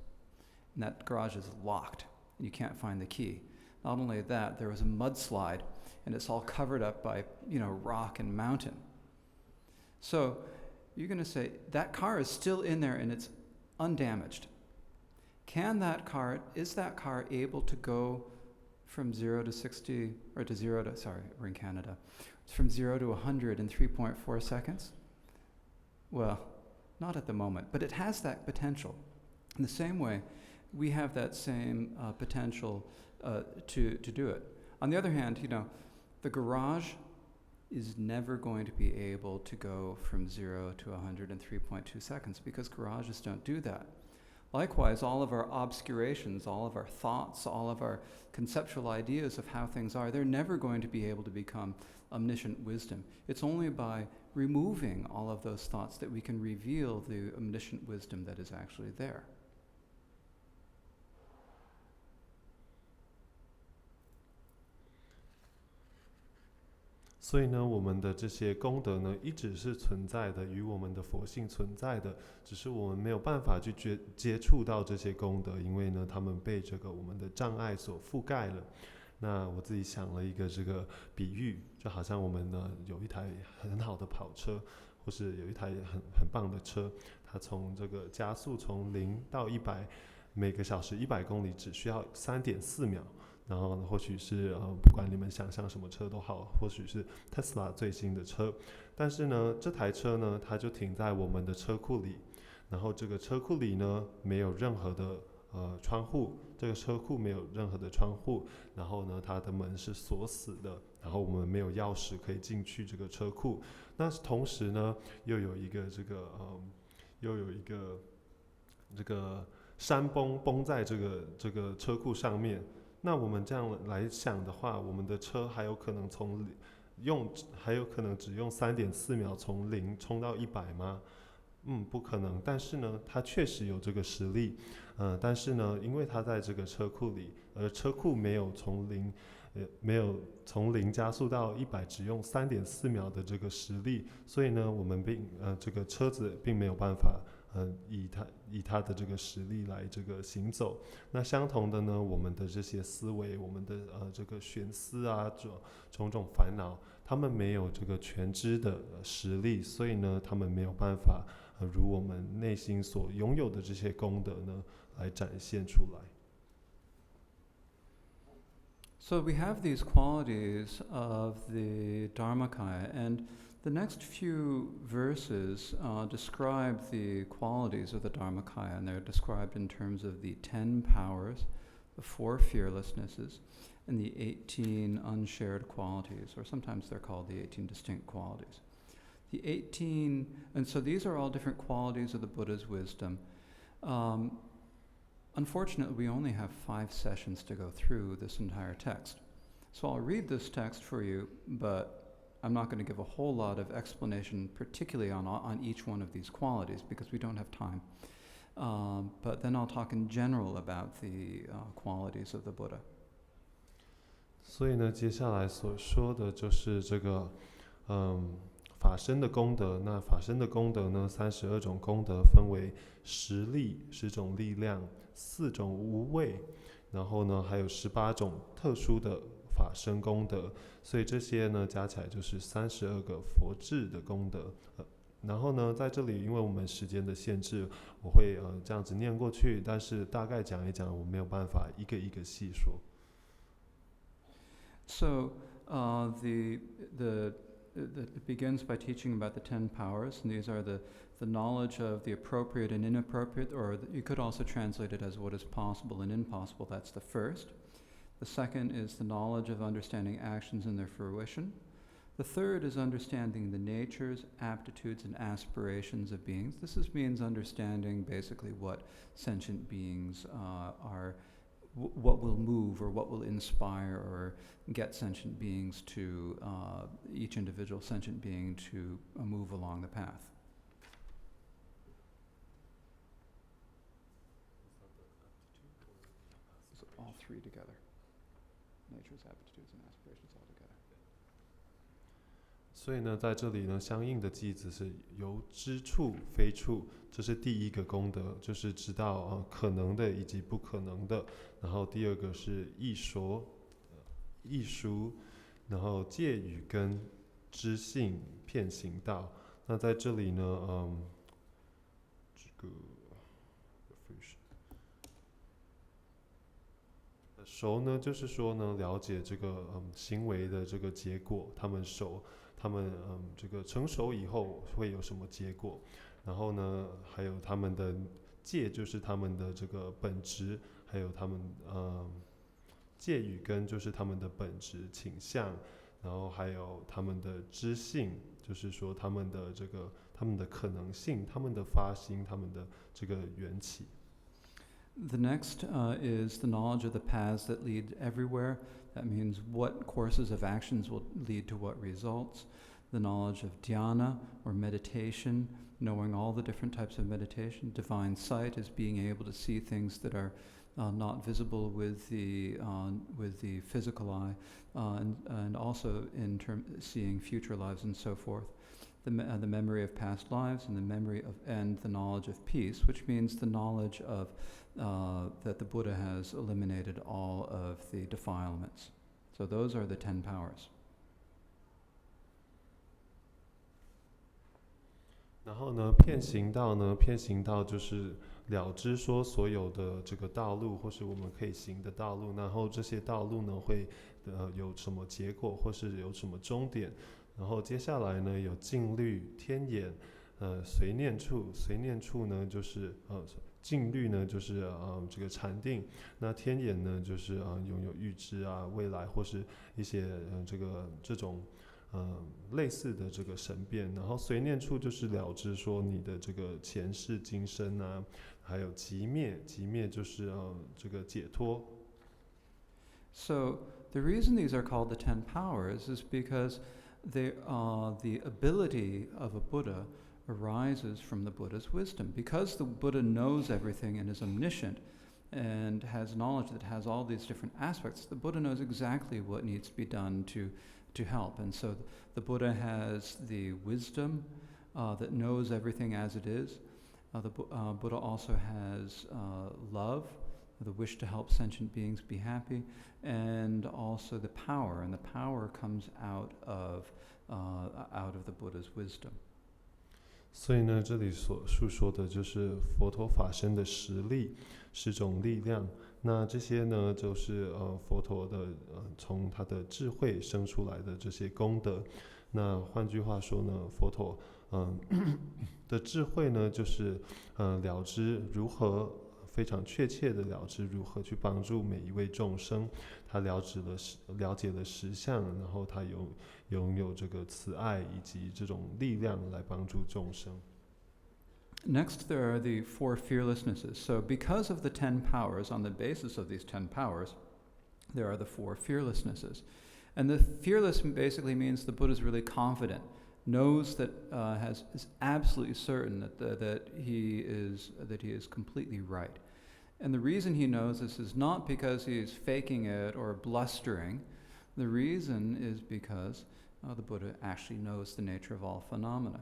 And that garage is locked, and you can't find the key. Not only that, there was a mudslide, and it's all covered up by, rock and mountain. So you're going to say, that car is still in there, and it's undamaged. Is that car able to go from 0 to 60, or to 0 to, sorry, we're in Canada, from 0 to 100 in 3.4 seconds? Well, not at the moment, but it has that potential. In the same way, we have that same potential to do it. On the other hand, the garage is never going to be able to go from 0 to 100 in 3.2 seconds because garages don't do that. Likewise, all of our obscurations, all of our thoughts, all of our conceptual ideas of how things are, they're never going to be able to become omniscient wisdom. It's only by removing all of those thoughts that we can reveal the omniscient wisdom that is actually there. 所以呢，我们的这些功德呢，一直是存在的，与我们的佛性存在的，只是我们没有办法去接触到这些功德，因为呢，他们被这个我们的障碍所覆盖了。那我自己想了一个这个比喻，就好像我们呢有一台很好的跑车，或是有一台很棒的车，它从这个加速从0到100，每个小时100公里只需要3.4秒。然后呢，或许是不管你们想象什么车都好，或许是 Tesla 最新的车，但是呢，这台车呢，它就停在我们的车库里，然后这个车库里呢，没有任何的窗户，这个车库没有任何的窗户，然后呢，它的门是锁死的，然后我们没有钥匙可以进去这个车库。那同时呢，又有一个这个山崩在这个车库上面。那我们这样来想的话，我们的车还有可能只用3.4秒从0冲到100吗？不可能，但是呢，他确实有这个实力，但是呢，因为他在这个车库里，而车库没有从零加速到100只用3.4秒的这个实力，所以呢，我们这个车子并没有办法以他的这个实力来这个行走。那相同的呢，我们的这些思维，我们的这个悬思啊，种种烦恼，他们没有这个全知的实力，所以呢，他们没有办法如我们内心所拥有的这些功德呢来展现出来。So we have these qualities of the Dharmakaya, and the next few verses describe the qualities of the Dharmakaya, and they're described in terms of the 10 powers, the 4 fearlessnesses, and the 18 unshared qualities, or sometimes they're called the 18 distinct qualities. The 18, and so these are all different qualities of the Buddha's wisdom. Unfortunately, we only have 5 sessions to go through this entire text. So I'll read this text for you, but I'm not going to give a whole lot of explanation, particularly on each one of these qualities, because we don't have time. But then I'll talk in general about the qualities of the Buddha. 所以呢，接下来所说的就是这个，法身的功德。那法身的功德呢，32种功德分为10力、10种力量、4种无畏，然后呢还有18种特殊的法身功德。所以这些呢加起来就是32个佛智的功德。然后呢，在这里因为我们时间的限制，我会这样子念过去，但是大概讲一讲，我没有办法一个一个细说。So it begins by teaching about the 10 powers, and these are the knowledge of the appropriate and inappropriate, or you could also translate it as what is possible and impossible. That's the first. The second is the knowledge of understanding actions and their fruition. The third is understanding the natures, aptitudes, and aspirations of beings. This means understanding basically what sentient beings are, what will move or what will inspire or get sentient beings to, each individual sentient being to move along the path. So all 3 together. Natures, aptitudes, and aspirations all together. 所以呢，在这里呢，相应的句子是由知处非处，这是第一个功德，就是知道可能的以及不可能的。然后第二个是易熟、易熟，然后戒语根、知性、遍行道。那在这里呢，这个熟呢，就是说呢，了解这个行为的这个结果，他们这个成熟以后会有什么结果，然后呢，还有他们的戒，就是他们的这个本质，还有他们戒与根，就是他们的本质倾向，然后还有他们的知性，就是说他们的可能性，他们的发心，他们的这个缘起。The next is the knowledge of the paths that lead everywhere. That means what courses of actions will lead to what results. The knowledge of dhyana, or meditation, knowing all the different types of meditation. Divine sight is being able to see things that are not visible with the physical eye, and also in seeing future lives and so forth. The memory of past lives, and the memory of, and the knowledge of peace, which means the knowledge of that the Buddha has eliminated all of the defilements. So those are the 10 powers. 然后呢，遍行道就是了知说所有的这个道路，或是我们可以行的道路，然后这些道路呢会有什么结果，或是有什么终点。然后接下来呢有静虑、天眼、随念处呢就是静虑呢就是这个禅定，那天眼呢就是拥有预知啊未来或是一些这种类似的这个神变，然后随念处就是了知说你的这个前世今生啊，还有寂灭就是这个解脱。So the reason these are called the 10 powers is because they the ability of a Buddha arises from the Buddha's wisdom. Because the Buddha knows everything and is omniscient and has knowledge that has all these different aspects, the Buddha knows exactly what needs to be done to help. And so the Buddha has the wisdom that knows everything as it is. The Buddha also has love, the wish to help sentient beings be happy, and also the power. And the power comes out of the Buddha's wisdom. 所以呢，这里所述说的就是佛陀法身的实力，10种力量。那这些呢，就是佛陀的从他的智慧生出来的这些功德。那换句话说呢，佛陀的智慧呢，就是了知如何非常确切的了知如何去帮助每一位众生。他了解了实相，然后他拥有这个慈爱以及这种力量来帮助众生。Next, there are the 4 fearlessnesses. So because of the 10 powers, on the basis of these 10 powers, there are the 4 fearlessnesses. And the fearless basically means the Buddha is really confident, knows that is absolutely certain that he is completely right. And the reason he knows this is not because he's faking it or blustering. The reason is because the Buddha actually knows the nature of all phenomena.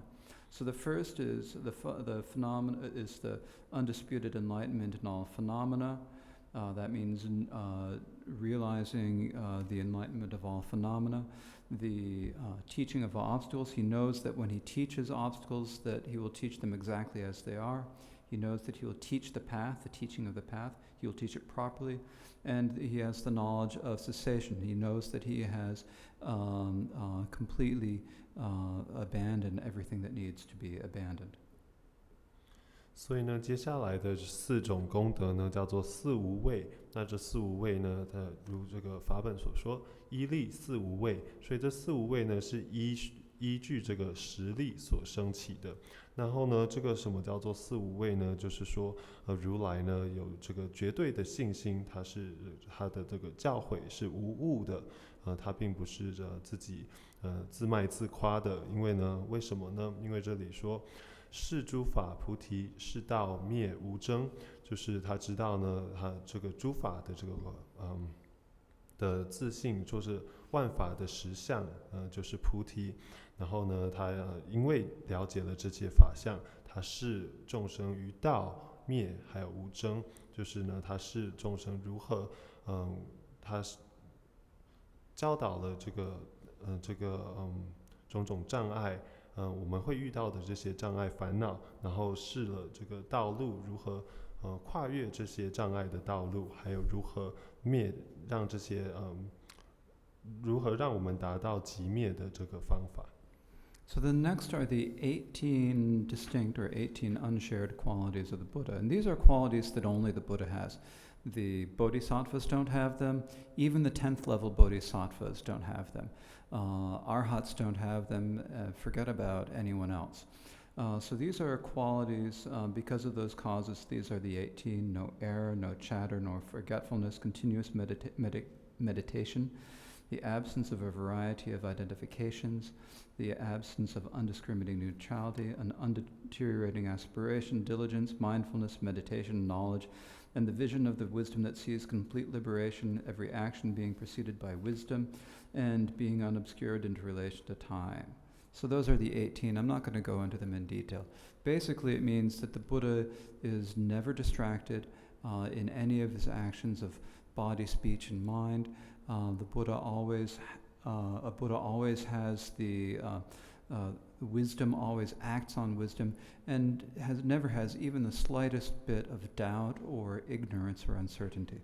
So the first is the phenomena is the undisputed enlightenment in all phenomena. That means realizing the enlightenment of all phenomena. The teaching of obstacles. He knows that when he teaches obstacles, that he will teach them exactly as they are. He knows that he will teach the path, the teaching of the path. He will teach it properly. And he has the knowledge of cessation. He knows that he has completely abandoned everything that needs to be abandoned. 所以呢，接下来的4种功德呢，叫做4无畏。那这4无畏呢，它如这个法本所说，依力4无畏。所以这4无畏呢，是依据这个实力所升起的。然后呢，这个什么叫做4无畏呢？就是说，如来呢有这个绝对的信心，他的这个教诲是无误的，他并不是自己自卖自夸的。因为呢，为什么呢？因为这里说，是诸法菩提，是道灭无争，就是他知道呢，他这个诸法的这个的自性，就是万法的实相，就是菩提。然后呢，他因为了解了这些法相，他是众生于道灭还有无争，就是呢，他是众生如何，他教导了这个种种障碍，我们会遇到的这些障碍烦恼，然后示了这个道路如何跨越这些障碍的道路，还有如何让这些如何让我们达到极灭的这个方法。So the next are the 18 distinct or 18 unshared qualities of the Buddha. And these are qualities that only the Buddha has. The bodhisattvas don't have them. Even the 10th level bodhisattvas don't have them. Arhats don't have them. Forget about anyone else. So these are qualities, because of those causes, these are the 18: no error, no chatter, nor forgetfulness, continuous meditation, the absence of a variety of identifications, the absence of undiscriminating neutrality, an undeteriorating aspiration, diligence, mindfulness, meditation, knowledge, and the vision of the wisdom that sees complete liberation, every action being preceded by wisdom, and being unobscured into relation to time. So those are the 18. I'm not going to go into them in detail. Basically, it means that the Buddha is never distracted in any of his actions of body, speech, and mind. The Buddha always has the wisdom, always acts on wisdom, and never has even the slightest bit of doubt or ignorance or uncertainty.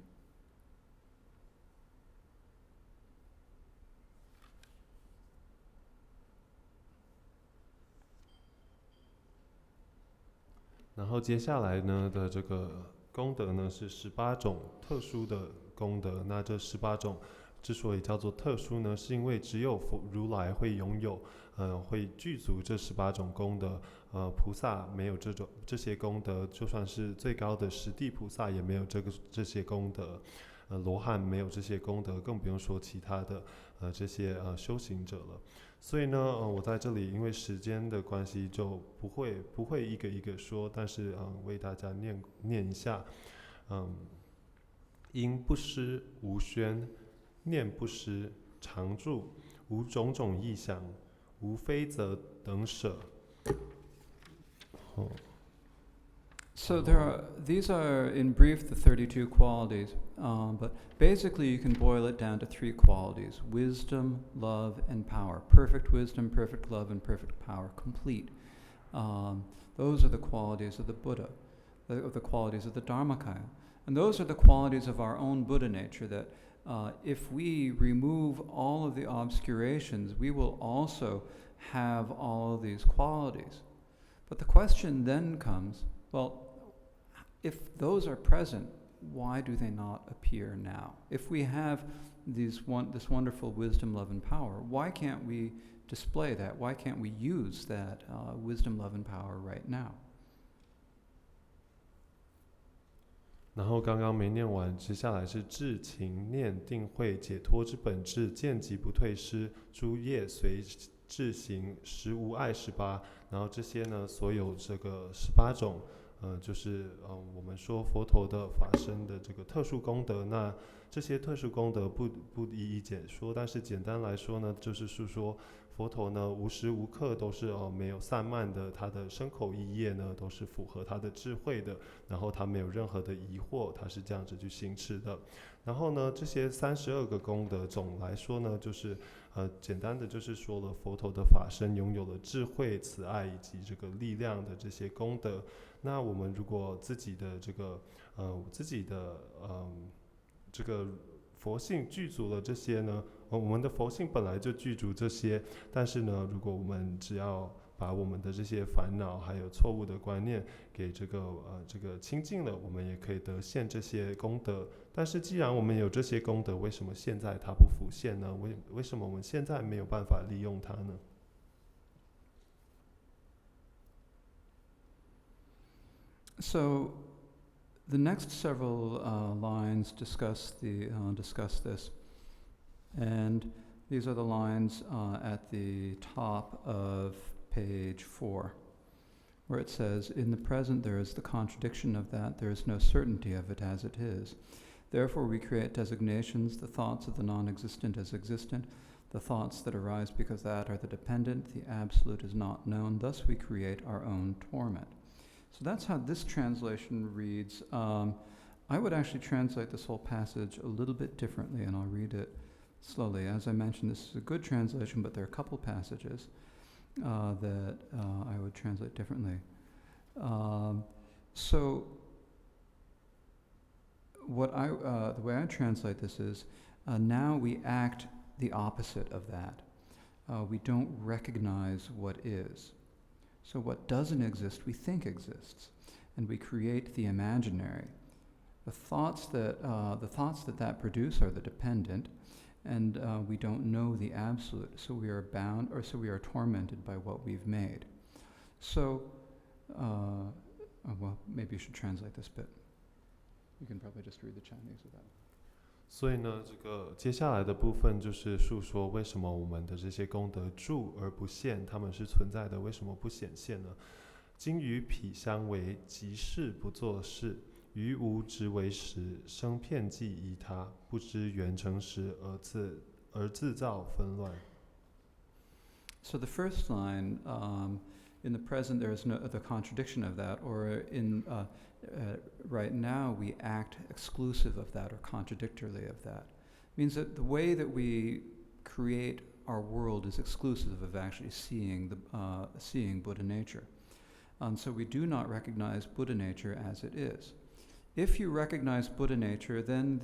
然后接下来呢的这个功德呢是18种特殊的功德。那这18种之所以叫做特殊呢，是因为只有如来会拥有，会具足这18种功德。菩萨没有这些功德，就算是最高的十地菩萨也没有这些功德。罗汉没有这些功德，更不用说其他的这些修行者了。所以呢，我在这里因为时间的关系就不会一个一个说，但是为大家念一下。因不施无宣，念不施常住，无种种异想，无非则等舍。So these are, in brief, the 32 qualities, but basically you can boil it down to 3 qualities: wisdom, love, and power. Perfect wisdom, perfect love, and perfect power, complete. Those are the qualities of the Buddha, the qualities of the Dharmakaya. And those are the qualities of our own Buddha nature, that if we remove all of the obscurations, we will also have all of these qualities. But the question then comes, well, if those are present, why do they not appear now? If we have this wonderful wisdom, love, and power, why can't we display that? Why can't we use that wisdom, love, and power right now? 然后刚刚没念完，接下来是智勤念定慧解脱之本质，见即不退失，诸业随智行，实无碍18。然后这些呢，所有这个18种，就是我们说佛陀的法身的这个特殊功德。那这些特殊功德不一一解说，但是简单来说呢，就是说佛陀呢无时无刻都是没有散漫的，他的身口意业呢都是符合他的智慧的，然后他没有任何的疑惑，他是这样子去行持的。然后呢，这些32个功德总来说呢，就是简单的就是说了佛陀的法身拥有了智慧、慈爱以及这个力量的这些功德。那我们如果自己的这个这个佛性具足了这些呢，我们的佛性本来就具足这些，但是呢，如果我们只要把我们的这些烦恼还有错误的观念给这个清净了，我们也可以得现这些功德。但是既然我们有这些功德，为什么现在它不浮现呢？为什么我们现在没有办法利用它呢？ So the next several lines discuss this, and these are the lines at the top of page 4, where it says, "In the present there is the contradiction of that, there is no certainty of it as it is. Therefore we create designations, the thoughts of the non-existent as existent, the thoughts that arise because that are the dependent, the absolute is not known, thus we create our own torment." So that's how this translation reads. I would actually translate this whole passage a little bit differently, and I'll read it slowly. As I mentioned, this is a good translation, but there are a couple passages that I would translate differently. So the way I translate this is, now we act the opposite of that. We don't recognize what is. So what doesn't exist, we think exists, and we create the imaginary. The thoughts that produce are the dependent, and we don't know the absolute. So we are bound, or so we are tormented by what we've made. So, well, maybe you should translate this bit. You can probably just read the Chinese of that. 所以呢，这个接下来的部分就是述说为什么我们的这些功德住而不现，它们是存在的，为什么不显现呢？今于彼相为，即事不作事，于无执为实，生片计依他，不知缘成实而自造纷乱。So the first line, in the present there is no the contradiction of that, or in right now we act exclusive of that or contradictorily of that. It means that the way that we create our world is exclusive of actually seeing Buddha nature. So we do not recognize Buddha nature as it is. If you recognize Buddha nature, then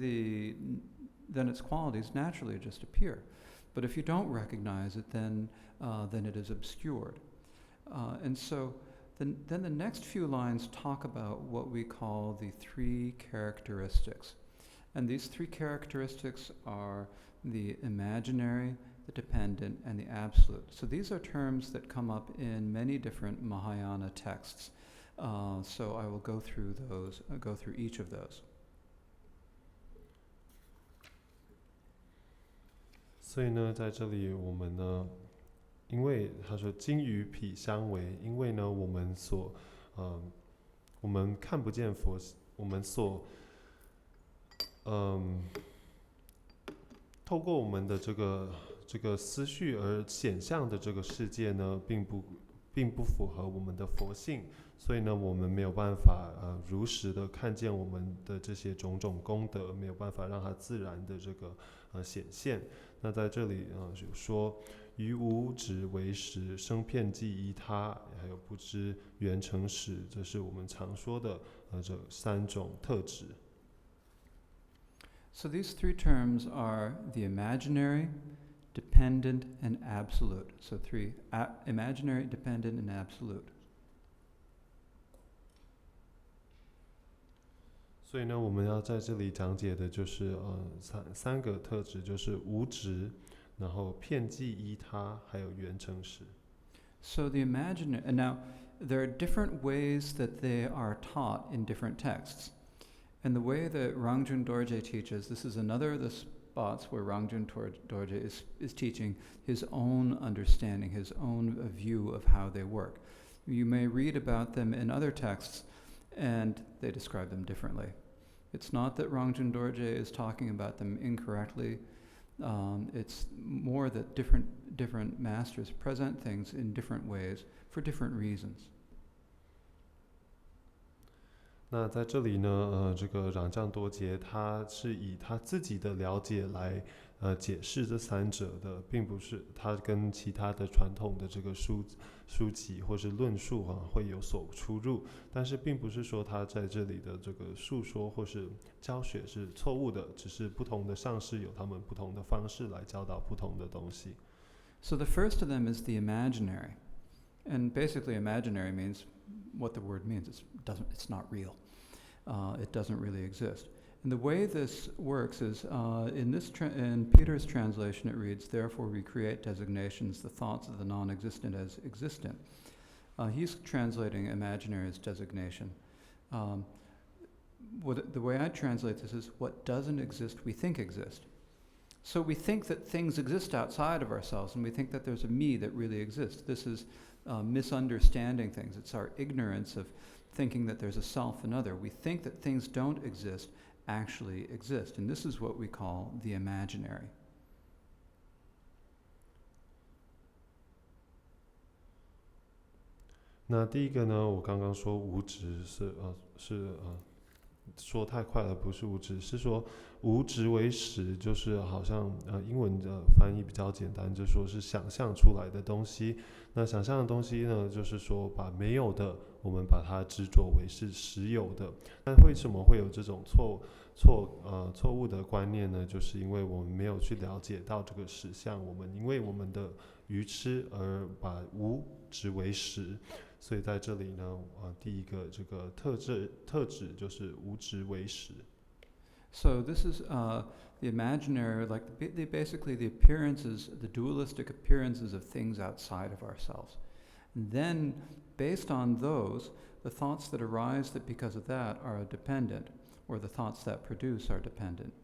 its qualities naturally just appear. But if you don't recognize it, then it is obscured. And so then the next few lines talk about what we call the 3 characteristics. And these 3 characteristics are the imaginary, the dependent, and the absolute. So these are terms that come up in many different Mahayana texts. So I will go through each of those. 所以呢，在这里我们呢，因为他说金与痞相违，因为呢，我们看不见佛，我们透过我们的这个思绪而显象的这个世界呢，并不符合我们的佛性，所以呢，我们没有办法如实的看见我们的这些种种功德，没有办法让它自然的这个显现。那在这里有说于无执为实，生遍计依他，还有不知缘成实，这是我们常说的这三种特质。So these three terms are the imaginary, dependent, and absolute. So three, imaginary, dependent, and absolute. 所以呢，我们要在这里讲解的就是三个特质，就是无执，然后遍计依他，还有缘成实。So the imaginary, and now there are different ways that they are taught in different texts. And the way that Rangjung Dorje teaches, this is another of the spots where Rangjung Dorje is teaching his own understanding, his own view of how they work. You may read about them in other texts, and they describe them differently. It's not that Rangjung Dorje is talking about them incorrectly. It's more that different masters present things in different ways for different reasons. 那在这里呢，这个嚷将多杰他是以他自己的了解来解释这三者的，并不是他跟其他的传统的这个书籍或是论述会有所出入，但是并不是说他在这里的这个述说或是教学是错误的，只是不同的上师有他们不同的方式来教导不同的东西。So the first of them is the imaginary, and basically imaginary means what the word means. It's not real. It doesn't really exist. And the way this works is in Peter's translation it reads, "Therefore we create designations, the thoughts of the non-existent as existent." He's translating imaginary as designation. The way I translate this is, what doesn't exist we think exist. So we think that things exist outside of ourselves, and we think that there's a me that really exists. This is misunderstanding things. It's our ignorance of thinking that there's a self and other. We think that things don't exist actually exist, and this is what we call the imaginary. 那第一个呢，我刚刚说无执是说太快了，不是无执，是说无执为实，就是好像英文的翻译比较简单，就说是想象出来的东西。那想象的东西呢，就是说把没有的，我们把它执着为是实有的。那为什么会有这种错误的观念呢？就是因为我们没有去了解到这个实相，因为我们的愚痴而把无执为实。所以在这里呢，第一个这个特质就是无执为实。So this is the imaginary, like basically the appearances, the dualistic appearances of things outside of ourselves. And then, based on those, the thoughts that arise that because of that are dependent, or the thoughts that produce are dependent.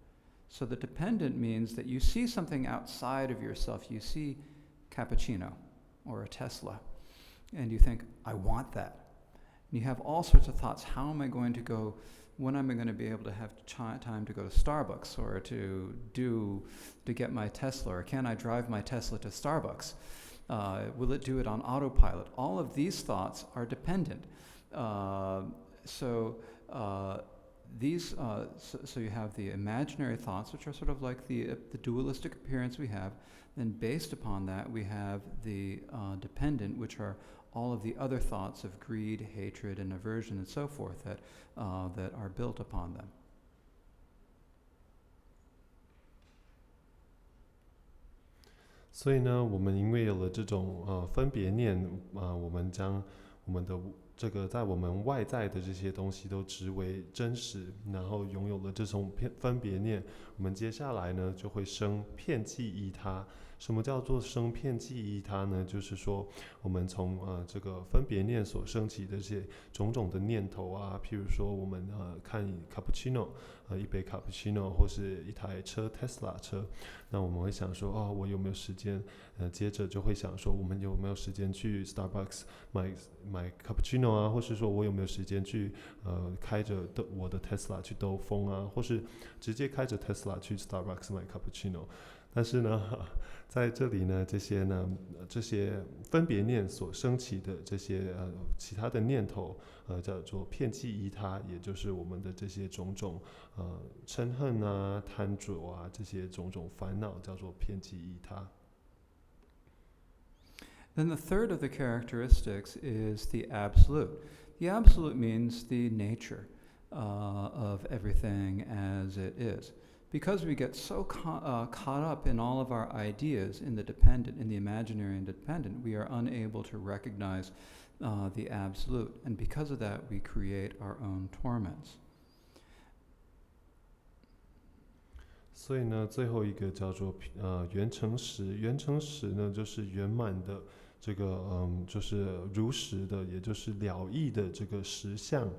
So the dependent means that you see something outside of yourself. You see cappuccino or a Tesla, and you think, I want that. And you have all sorts of thoughts. How am I going to go? When am I going to be able to have time to go to Starbucks or to get my Tesla? Or can I drive my Tesla to Starbucks? Will it do it on autopilot? All of these thoughts are dependent. So you have the imaginary thoughts, which are sort of like the dualistic appearance we have. Then based upon that, we have the dependent, which are all of the other thoughts of greed, hatred, and aversion, and so forth that are built upon them. 所以呢，我们因为有了这种分别念，我们将我们的这个在我们外在的这些东西都执为真实，然后拥有了这种分别念，我们接下来呢就会生遍计依他，什么叫做生遍记忆它呢？就是说，我们从这个分别念所升起的这些种种的念头啊，譬如说我们看cappuccino，一杯 cappuccino 或是一台车 Tesla 车，那我们会想说，哦，我有没有时间？接着就会想说，我们有没有时间去 Starbucks 买 cappuccino 啊，或是说我有没有时间去开着我的 Tesla 去兜风啊，或是直接开着 Tesla 去 Starbucks 买 cappuccino。但是呢，在这里呢，这些分别念所升起的这些其他的念头，叫做遍记忆他，也就是我们的这些种种嗔恨啊、贪着啊这些种种烦恼，叫做遍记忆他。Then the third of the characteristics is the absolute. The absolute means the nature of everything as it is. Because we get so caught up in all of our ideas, in the dependent, in the imaginary and dependent, we are unable to recognize the absolute. And because of that, we create our own torments. 所以呢，最后一个叫做圆成实。圆成实呢，就是圆满的这个就是如实的，也就是了义的这个实相。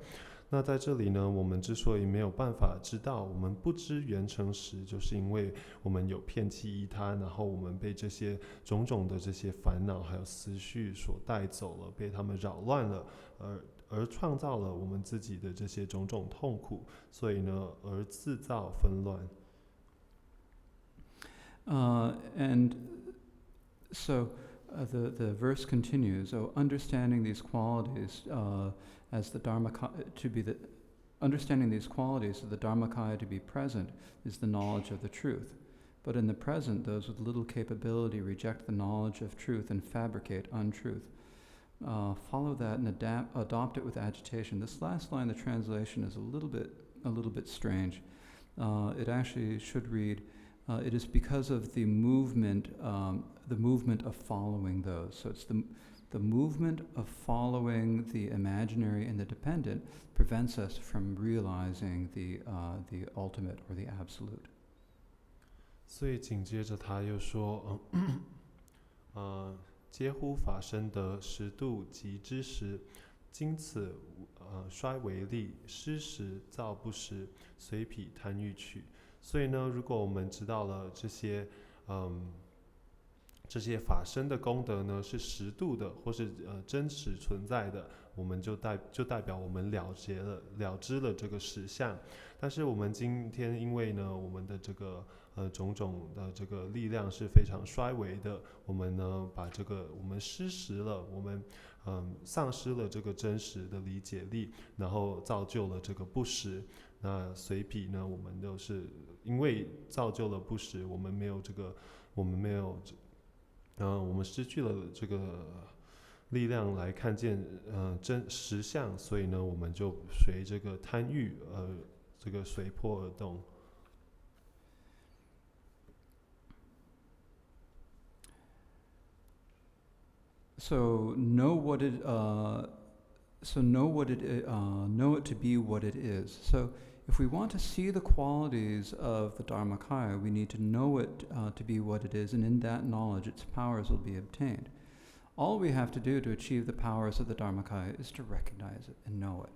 那在这里呢，我们之所以没有办法知道，我们不知圆成实，就是因为我们有遍记忆他，然后我们被这些种种的这些烦恼还有思绪所带走了，被他们扰乱了，而创造了我们自己的这些种种痛苦，所以呢，而自造纷乱。And so the verse continues. Oh, understanding these qualities as the Dharmakaya to be the understanding these qualities of the Dharmakaya to be present is the knowledge of the truth. But in the present, those with little capability reject the knowledge of truth and fabricate untruth. Follow that and adopt it with agitation. This last line, the translation is a little bit strange. It actually should read. It is because of the movement of following those. So it's the movement of following the imaginary and the dependent prevents us from realizing the ultimate or the absolute. 所以紧接着他又说，皆乎法身得十度极之时，今此衰为力，失时造不实，随彼贪欲取。所以呢，如果我们知道了这些法身的功德呢是实度的，或是真实存在的，我们就代表我们了知了这个实相。但是我们今天因为呢，我们的这个种种的这个力量是非常衰微的，我们呢把我们失实了，我们丧失了这个真实的理解力，然后造就了这个不实。那随彼呢，我们都是因为造就了不实，我们失去了这个力量来看见真实相，所以呢，我们就随这个贪欲这个随波而动。So know it to be what it is. So if we want to see the qualities of the Dharmakaya, we need to know it to be what it is, and in that knowledge, its powers will be obtained. All we have to do to achieve the powers of the Dharmakaya is to recognize it and know it.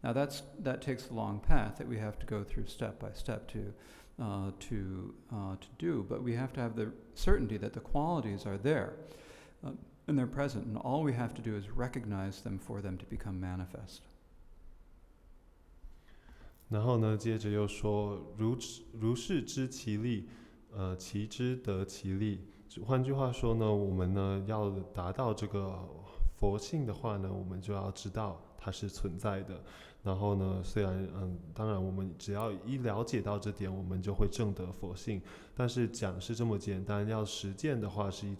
Now that takes a long path that we have to go through step by step to do, but we have to have the certainty that the qualities are there. And they're present, and all we have to do is recognize them for them to become manifest. 然后呢，接着又说，如是知其力，其知得其力。换句话说呢，我们呢要达到这个佛性的话呢，我们就要知道它是存在的。然后呢，虽然当然我们只要一了解到这点，我们就会证得佛性。但是讲是这么简单，要实践的话是一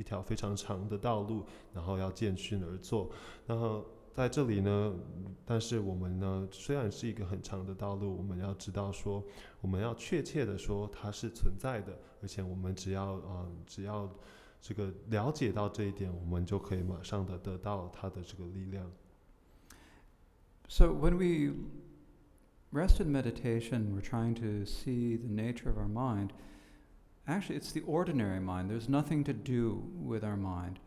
条非常长的道路，然后要渐训而做。然后在这里呢，但是我们呢，虽然是一个很长的道路，我们要知道说，我们要确切的说它是存在的，而且我们只要这个了解到这一点，我们就可以马上的得到它的这个力量。So when we rest in meditation, we're trying to see the nature of our mind. actually it's the ordinary mind. There's nothing to do with our mind.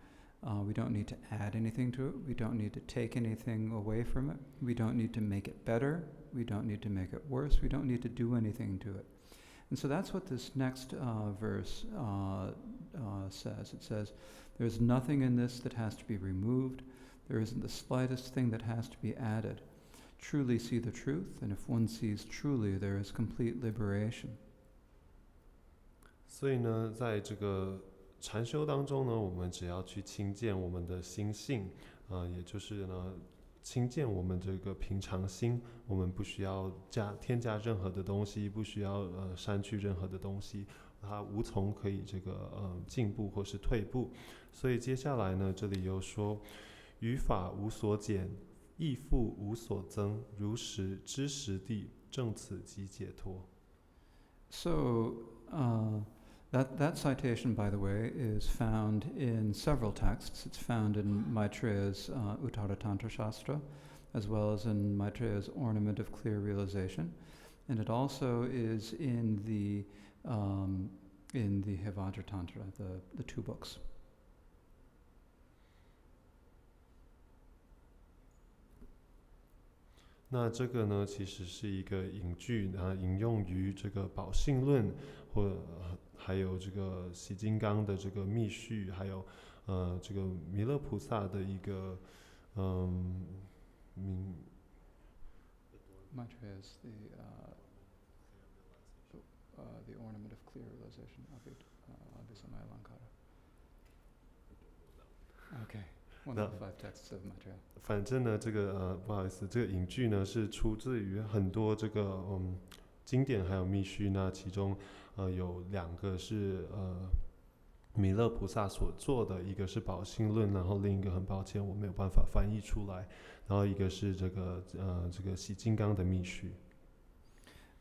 We don't need to add anything to it. We don't need to take anything away from it. We don't need to make it better. We don't need to make it worse. We don't need to do anything to it. And so that's what this next verse says. It says, there's nothing in this that has to be removed. There isn't the slightest thing that has to be added. Truly see the truth, and if one sees truly, there is complete liberation. 所以呢，在这个禅修当中呢，我们只要去亲见我们的心性，也就是呢，亲见我们这个平常心，我们不需要添加任何的东西，不需要删去任何的东西，它无从可以这个进步或是退步。所以接下来呢，这里又说，于法无所减，亦复无所增，如实知实地，正此即解脱。So that citation, by the way, is found in several texts. It's found in Maitreya's Uttara Tantra Shastra, as well as in Maitreya's Ornament of Clear Realization, and it also is in the Hevajra Tantra, the two books. 那这个呢，其实是一个引句，引用于这个宝性论，或还有这个习金刚的这个密序，还有这个弥勒菩萨的一个Maitreya is the Ornament of Clear Realization, Abhisamaya Lankara. Okay, one of the 5 texts of Maitreya. 反正呢，这个不好意思，这个引句呢是出自于很多这个经典还有密序，那其中有2个是弥勒菩萨所做的，一个是宝性论，然后另一个很抱歉我没有办法翻译出来，然后一个是这个习金刚的密序。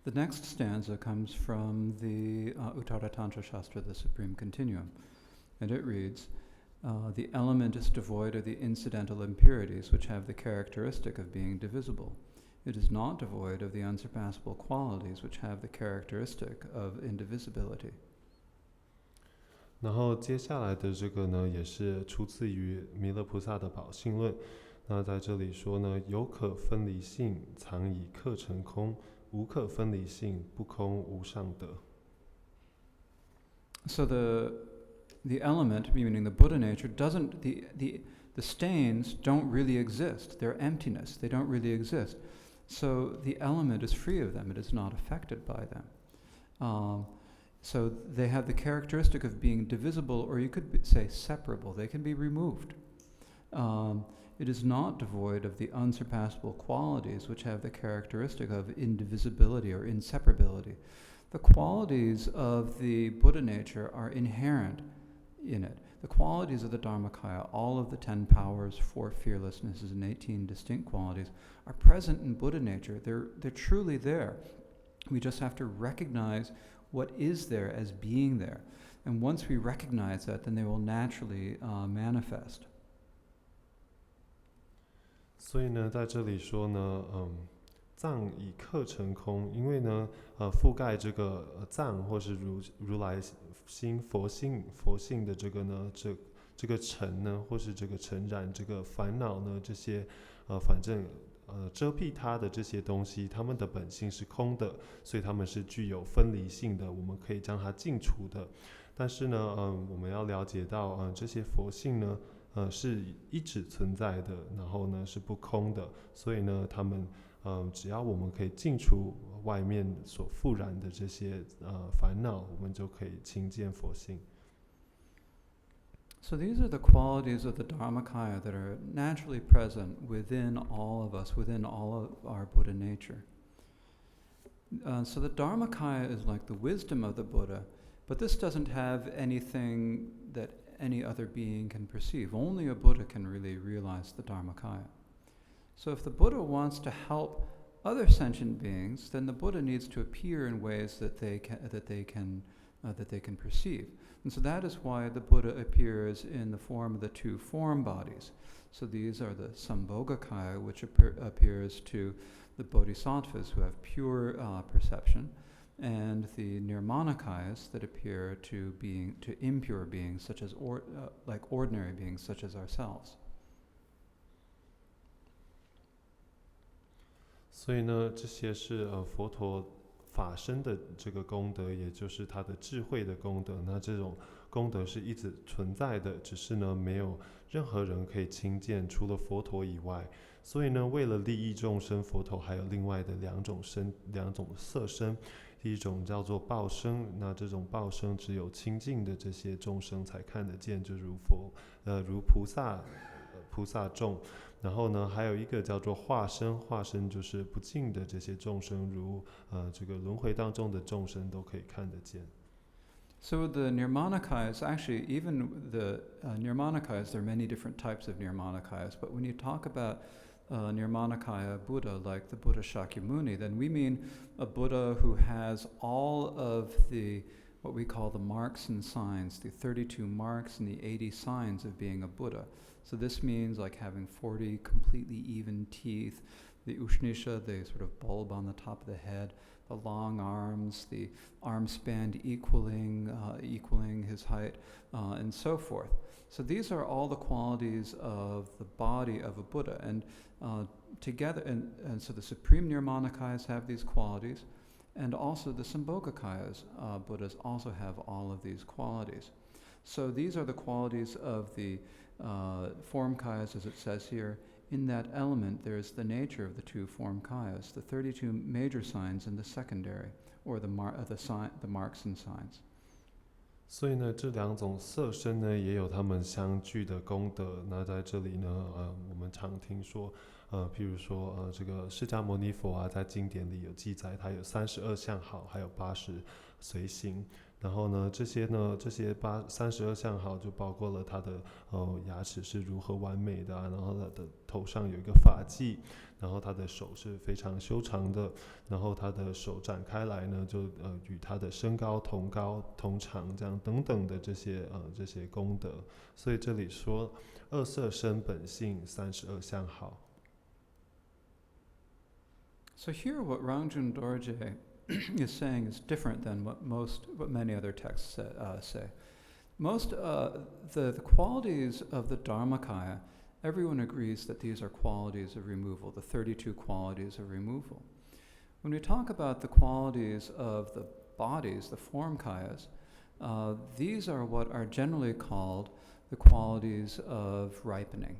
The next stanza comes from the Uttara Tantra Shastra, the Supreme Continuum, and it reads, the element is devoid of the incidental impurities which have the characteristic of being divisible. It is not devoid of the unsurpassable qualities which have the characteristic of indivisibility. 然后接下来的这个呢，也是出自于弥勒菩萨的宝性论。那在这里说呢，有可分离性，常以客成空；无可分离性，不空无上德。So the element, meaning the Buddha nature, doesn't, the stains don't really exist. They're emptiness. They don't really exist. So the element is free of them. It is not affected by them. So they have the characteristic of being divisible, or you could say separable. They can be removed. It is not devoid of the unsurpassable qualities which have the characteristic of indivisibility or inseparability. The qualities of the Buddha nature are inherent in it. The qualities of the Dharmakaya, all of the 10 powers, 4 fearlessnesses, and 18 distinct qualities, are present in Buddha nature. They're truly there. We just have to recognize what is there as being there. And once we recognize that, then they will naturally manifest. 所以呢，在这里说呢，藏以客成空，因为呢，覆盖这个藏或是如来心佛性的这个呢，这个尘呢，或是这个尘染这个烦恼呢，这些反正遮蔽它的这些东西，它们的本性是空的，所以它们是具有分离性的，我们可以将它净除的。但是呢，我们要了解到，这些佛性呢，是一直存在的，然后呢是不空的，所以呢，它们只要我们可以净除外面所覆染的这些烦恼，我们就可以亲见佛性。So these are the qualities of the Dharmakaya that are naturally present within all of us, within all of our Buddha nature. So the Dharmakaya is like the wisdom of the Buddha, but this doesn't have anything that any other being can perceive. Only a Buddha can really realize the Dharmakaya. So if the Buddha wants to help other sentient beings, then the Buddha needs to appear in ways that they can perceive. And so that is why the Buddha appears in the form of the 2 form bodies. So these are the Sambhogakaya, which appears to the Bodhisattvas who have pure perception. and the nirmanakayas that appear to impure beings, such as like ordinary beings, such as ourselves. 所以呢，这些是佛陀法身的这个功德，也就是他的智慧的功德。那这种功德是一直存在的，只是呢没有任何人可以亲见，除了佛陀以外。所以呢，为了利益众生，佛陀还有另外的两种色身。第一种叫做报身，那这种报身只有清净的这些众生才看得见，就如菩萨众。然后呢，还有一个叫做化身，化身就是不净的这些众生，如这个轮回当中的众生都可以看得见。So the nirmanakayas, actually, even the nirmanakayas, there are many different types of nirmanakayas, but when you talk about nirmanakaya Buddha, like the Buddha Shakyamuni, then we mean a Buddha who has all of what we call the marks and signs, the 32 marks and the 80 signs of being a Buddha. So this means like having 40 completely even teeth, the ushnisha, the sort of bulb on the top of the head, the long arms, the arm span equaling his height, and so forth. So these are all the qualities of the body of a Buddha, and together, and so the supreme nirmanakayas have these qualities, and also the sambhogakayas, Buddhas also have all of these qualities. So these are the qualities of the form kayas, as it says here. In that element, there's the nature of the two form kayas, the 32 major signs and the secondary, or the marks and signs. 所以呢，这两种色身呢，也有他们相具的功德。那在这里呢，我们常听说，譬如说，这个释迦牟尼佛啊，在经典里有记载，他有32相好，还有80随行。然后呢，这些32相好就包括了他的牙齿是如何完美的然后他的头上有一个发髻，然后他的手是非常修长的，然后他的手展开来呢，就与他的身高同长，这样等等的这些功德。所以这里说二色身本性32相好。So here, what Rangjung Dorje is saying is different than what many other texts say. Most the qualities of the Dharmakaya, everyone agrees that these are qualities of removal, the 32 qualities of removal. When we talk about the qualities of the bodies, the form kayas, these are what are generally called the qualities of ripening.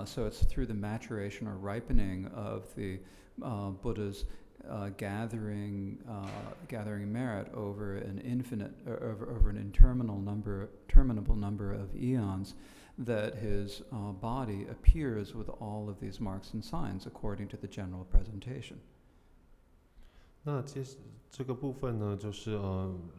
So it's through the maturation or ripening of the Buddha's gathering merit over an over an interminable number of eons, that his body appears with all of these marks and signs according to the general presentation. 那这个部分呢，就是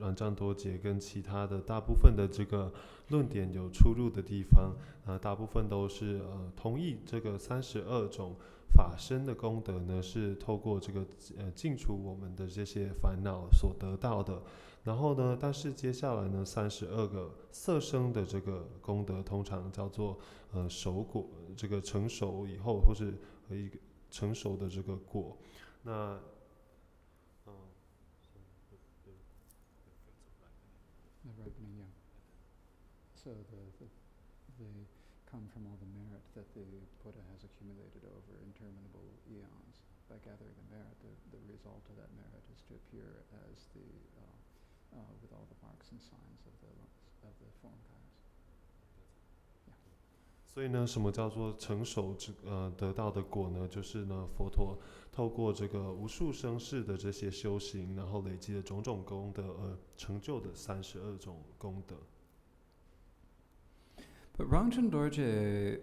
rangjung多杰跟其他的大部分的这个论点有出入的地方，大部分都是同意这个32种法身的功德呢，是透过这个净除我们的这些烦恼所得到的。然后呢，但是接下来呢，32个色身的这个功德，通常叫做熟果，这个成熟以后，或是一个成熟的这个果。那ripening, yeah. So they come from all the merit that the Buddha has accumulated over interminable eons. By gathering the merit, the result of that merit is to appear as with all the marks and signs of the form kayas. Yeah. 所以呢，什么叫做成熟得到的果呢？就是呢，佛陀透过这个无数生世的这些修行，然后累积的种种功德而成就的32种功德。But Rangjung Dorje,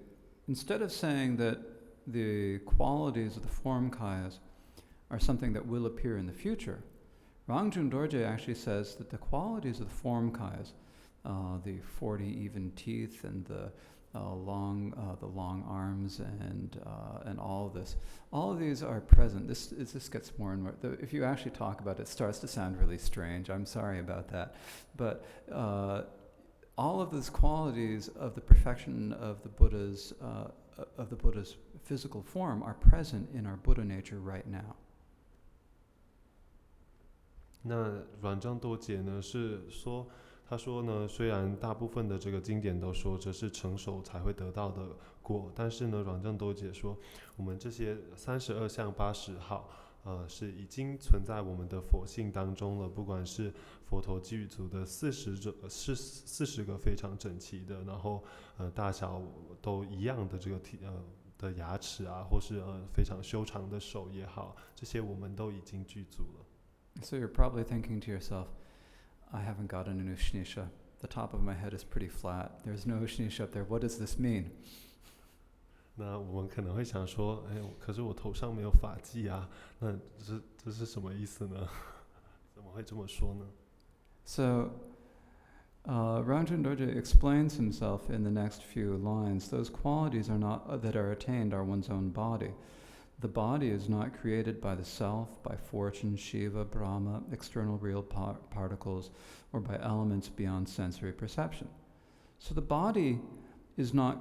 instead of saying that the qualities of the form kayas are something that will appear in the future, Rangjung Dorje actually says that the qualities of the form kayas, the 40 even teeth and the long arms and all of these are present. This gets more and more. If you actually talk about it, it starts to sound really strange. I'm sorry about that, but all of these qualities of the perfection of the Buddha's physical form are present in our Buddha nature right now. 那阮藏多杰呢是说，他说呢，虽然大部分的这个经典都说这是成熟才会得到的果，但是呢，阮藏多杰说，我们这些32相80号，是已经存在我们的佛性当中了。不管是佛陀给予族的40个非常整齐的，然后大小都一样的这个的牙齿啊，或是非常修长的手也好，这些我们都已经具足了。So you're probably thinking to yourself, I haven't gotten an Ushnisha. The top of my head is pretty flat. There's no Ushnisha up there. What does this mean? 那我们可能会想说，可是我头上没有发髻啊，那这是什么意思呢？怎么会这么说呢？ So, Rangjung Dorje explains himself in the next few lines. Those qualities are not that are attained are one's own body. The body is not created by the self, by fortune, Shiva, Brahma, external real particles, or by elements beyond sensory perception. So the body is not,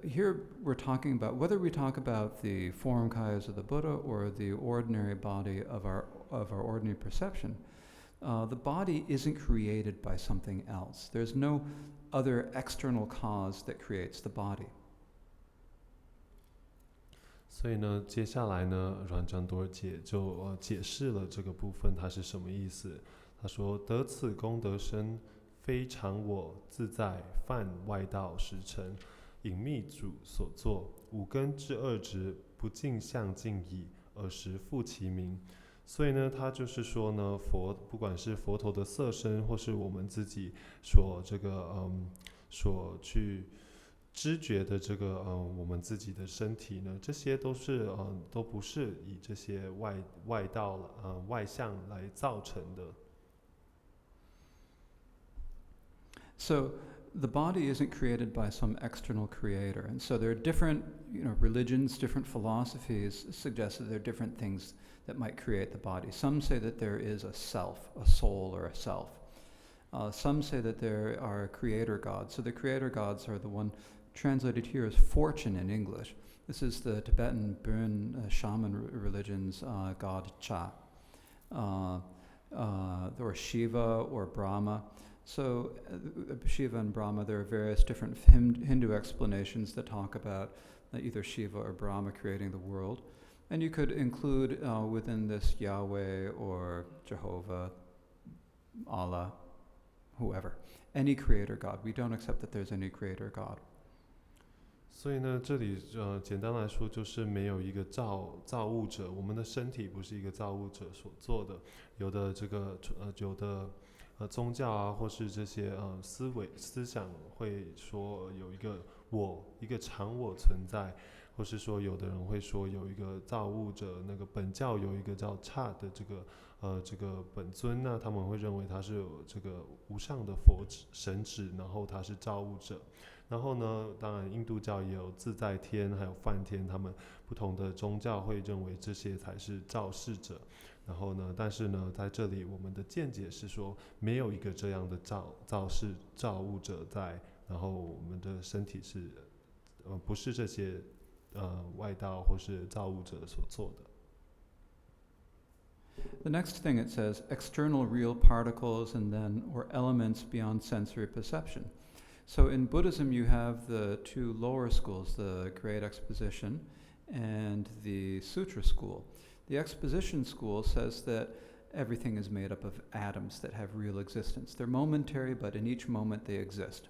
here we're talking about, whether we talk about the form kayas of the Buddha or the ordinary body of our ordinary perception, the body isn't created by something else. There's no other external cause that creates the body. 所以呢，接下来呢，阮藏多杰就解释了这个部分它是什么意思。他说：“得此功德身，非常我自在犯外道时辰，隐秘主所作，五根之二执，不尽相尽矣，尔时复其名。”所以呢，他就是说呢，不管是佛陀的色身，或是我们自己所所去知觉的这个我们自己的身体呢，这些都不是以这些外道外相来造成的。So the body isn't created by some external creator, and so there are different, religions, different philosophies suggest that there are different things that might create the body. Some say that there is a self, a soul, or a self. Some say that there are creator gods. So the creator gods are the one translated here as fortune in English. This is the Tibetan Burn shaman religion's god Cha, or Shiva or Brahma. So Shiva and Brahma, there are various different Hindu explanations that talk about either Shiva or Brahma creating the world. And you could include within this Yahweh or Jehovah, Allah, whoever, any creator god. We don't accept that there's any creator god. 所以呢，这里简单来说就是没有一个造物者，我们的身体不是一个造物者所做的。有的有的宗教啊，或是这些思想会说有一个一个常我存在，或是说有的人会说有一个造物者。那个本教有一个叫刹的这个本尊呢，他们会认为他是有这个无上的神旨，然后他是造物者。然后呢，当然印度教也有自在天还有梵天，他们不同的宗教会认为这些才是造世者。然后呢，但是呢，在这里我们的见解是说，没有一个这样的造物者在，然后我们的身体是不是这些外道或是造物者所做的。The next thing it says, external real particles or elements beyond sensory perception. So in Buddhism you have the two lower schools, the Great Exposition and the Sutra school. The Exposition school says that everything is made up of atoms that have real existence. They're momentary, but in each moment they exist.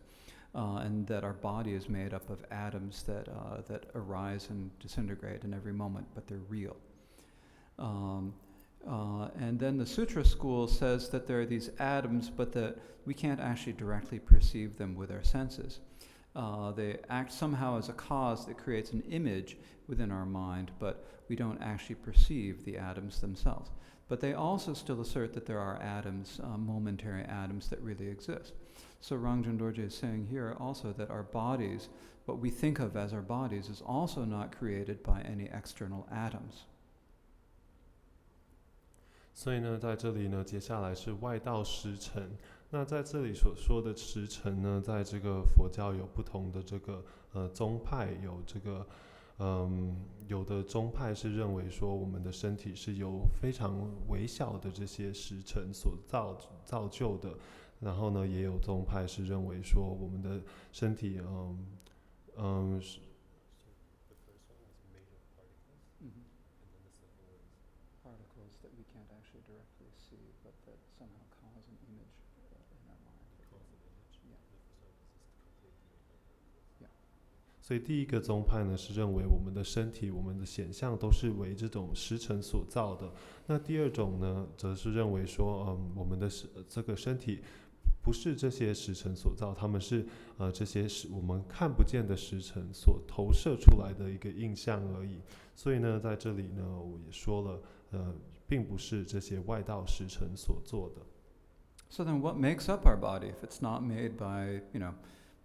And that our body is made up of atoms that arise and disintegrate in every moment, but they're real. And then the Sutra school says that there are these atoms, but that we can't actually directly perceive them with our senses. They act somehow as a cause that creates an image within our mind, but we don't actually perceive the atoms themselves. But they also still assert that there are atoms, momentary atoms that really exist. So Rangjung Dorje is saying here also that our bodies, what we think of as our bodies, is also not created by any external atoms. 所以呢，在这里呢，接下来是外道时辰。那在这里所说的时辰呢，在这个佛教有不同的这个宗派，有这个有的宗派是认为说我们的身体是由非常微小的这些时辰所造就的，然后呢，也有宗派是认为说我们的身体，particles that we can't actually directly see, but that somehow cause an image in our mind. Yeah. 所以第一个宗派呢是认为我们的身体、我们的显象都是为这种时辰所造的。那第二种呢，则是认为说，我们的这个身体不是这些时辰所造，它们是这些我们看不见的时辰所投射出来的一个印象而已。所以呢，在这里呢，我也说了，并不是这些外道时辰所做的。So then what makes up our body if it's not made by,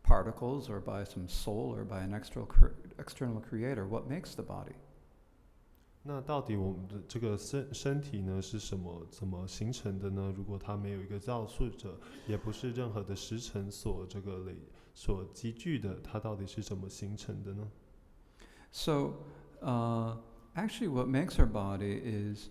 particles or by some soul or by an external creator? What makes the body? 那到底我们的这个身体呢是怎么形成的呢？如果它没有一个造物者，也不是任何的时辰所积聚的，它到底是怎么形成的呢？ So actually what makes our body is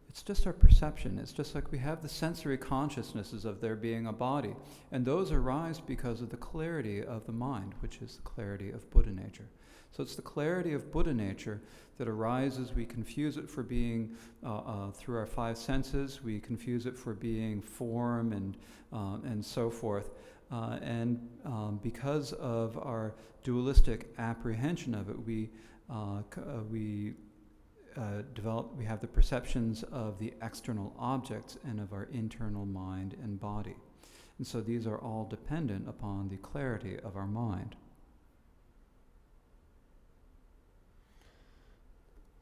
it's just our perception. It's just like we have the sensory consciousnesses of there being a body, and those arise because of the clarity of the mind, which is the clarity of Buddha nature. So it's the clarity of Buddha nature that arises. We confuse it for being through our five senses. We confuse it for being form and so forth. And because of our dualistic apprehension of it, we have the perceptions of the external objects and of our internal mind and body. And so these are all dependent upon the clarity of our mind.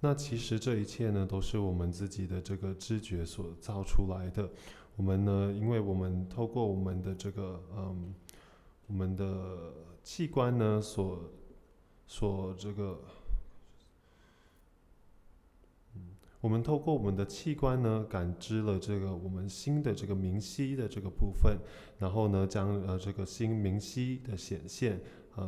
那其实这一切呢，都是我们自己的这个知觉所造出来的。我们呢，因为我们透过我们的这个我们的器官呢，我们透过我们的器官呢，感知了这个我们心的这个明晰的这个部分，然后呢，将这个心明晰的显现，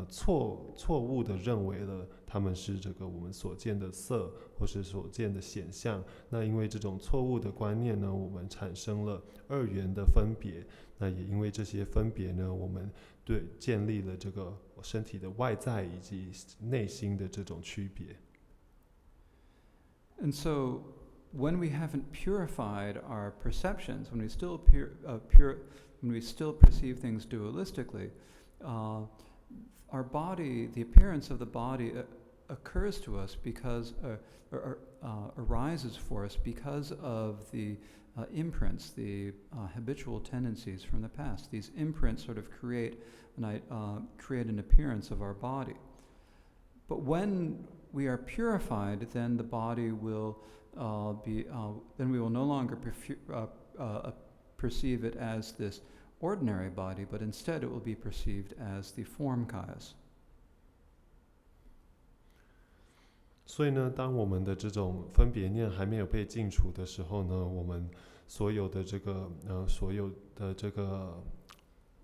错误的认为了它们是这个我们所见的色，或是所见的显象。那因为这种错误的观念呢，我们产生了二元的分别。那也因为这些分别呢，我们建立了这个身体的外在以及内心的这种区别。And so when we haven't purified our perceptions, when we still perceive things dualistically, our body, the appearance of the body occurs to us because, arises for us because of the imprints, the habitual tendencies from the past. These imprints sort of create an appearance of our body. But when we are purified, then the body will then we will no longer perceive it as this ordinary body, but instead it will be perceived as the form kayas. 所以呢，当我们的这种分别念还没有被净除的时候呢，我们所有的这个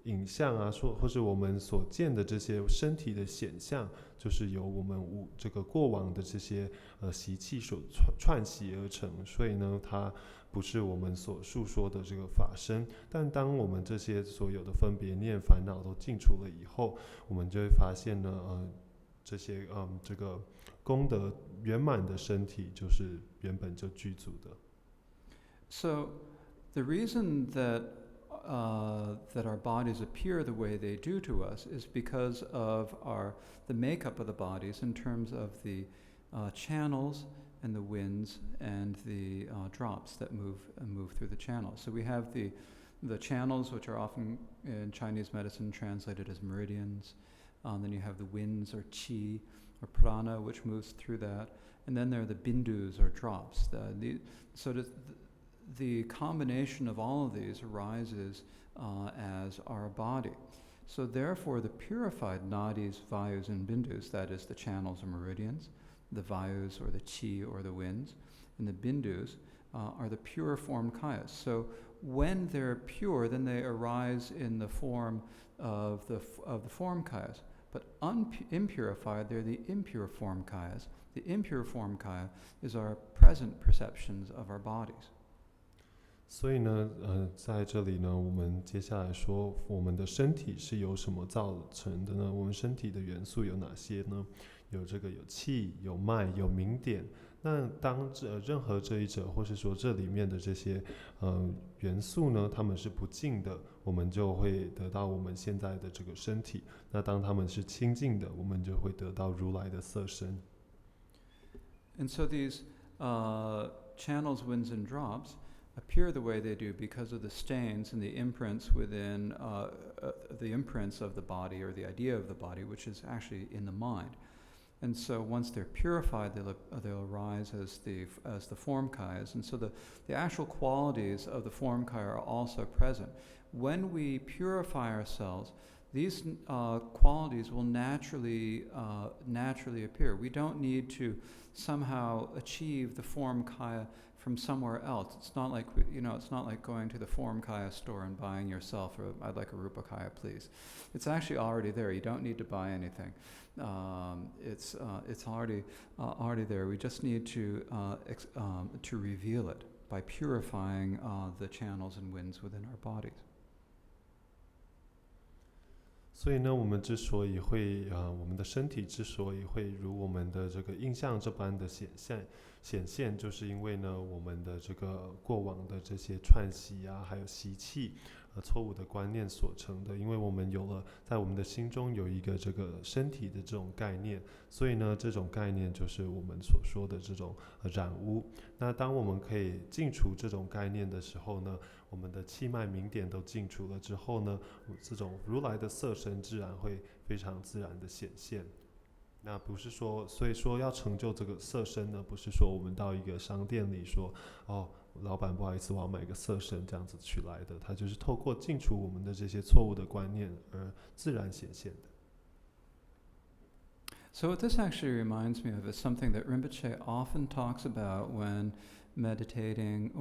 影像啊，或是我们所见的这些身体的显象，就是由我们这个过往的这些习气所串习而成。所以呢，它不是我们所述说的这个法身。但当我们这些所有的分别念烦恼都净除了以后，我们就会发现呢，这些这个功德圆满的身体，就是原本就具足的。So the reason that our bodies appear the way they do to us is because of the makeup of the bodies in terms of the channels and the winds and the drops that move through the channels. So we have the channels, which are often in Chinese medicine translated as meridians. Then you have the winds or qi or prana, which moves through that. And then there are the bindus or drops. The combination of all of these arises as our body. So therefore, the purified nadis, vayus, and bindus, that is the channels or meridians, the vayus or the chi or the winds, and the bindus are the pure form kayas. So when they're pure, then they arise in the form of the form kayas. But impurified, they're the impure form kayas. The impure form kaya is our present perceptions of our bodies. 所以呢，在这里呢，我们接下来说，我们的身体是由什么造成的呢？我们身体的元素有哪些呢？有气、有脉、有明点。那当任何这一者，或是说这里面的这些元素呢，它们是不净的，我们就会得到我们现在的这个身体。那当它们是清净的，我们就会得到如来的色身。And so these channels, winds, and drops appear the way they do because of the stains and the imprints within the imprints of the body, or the idea of the body, which is actually in the mind. And so once they're purified, they'll arise as the form kayas. And so the actual qualities of the form kaya are also present. When we purify ourselves, these qualities will naturally appear. We don't need to somehow achieve the form kaya from somewhere else. It's not like it's not like going to the form kaya store and buying yourself I'd like a rupa kaya, please. It's actually already there. You don't need to buy anything. It's already there. We just need to reveal it by purifying the channels and winds within our bodies. 所以呢，我们之所以会我们的身体之所以会如我们的这个印象这般的显现，就是因为呢，我们的这个过往的这些串习啊，还有习气错误的观念所成的。因为我们有了在我们的心中有一个这个身体的这种概念，所以呢，这种概念就是我们所说的这种染污。那当我们可以净除这种概念的时候呢，我们的气脉明点都净除了之后呢，这种如来的色身自然会非常自然的显现。那不是说，所以说要成就这个色身呢，不是说我们到一个商店里说，哦，老板不好意思，我要买个色身这样子取来的，它就是透过净除我们的这些错误的观念而自然显现的。So what this actually reminds me of is something that Rinpoche often talks about when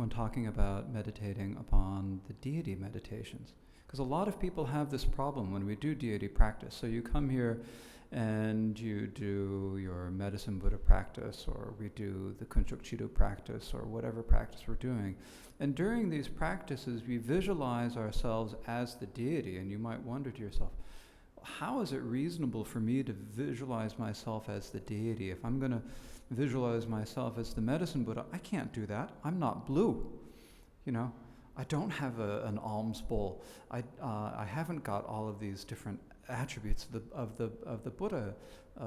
talking about meditating upon the deity meditations. Because a lot of people have this problem when we do deity practice. So you come here and you do your medicine Buddha practice, or we do the Kunchuk Chidu practice, or whatever practice we're doing. And during these practices, we visualize ourselves as the deity, and you might wonder to yourself, how is it reasonable for me to visualize myself as the deity? If I'm going to visualize myself as the medicine Buddha, I can't do that. I'm not blue. I don't have an alms bowl. I haven't got all of these different attributes of the Buddha.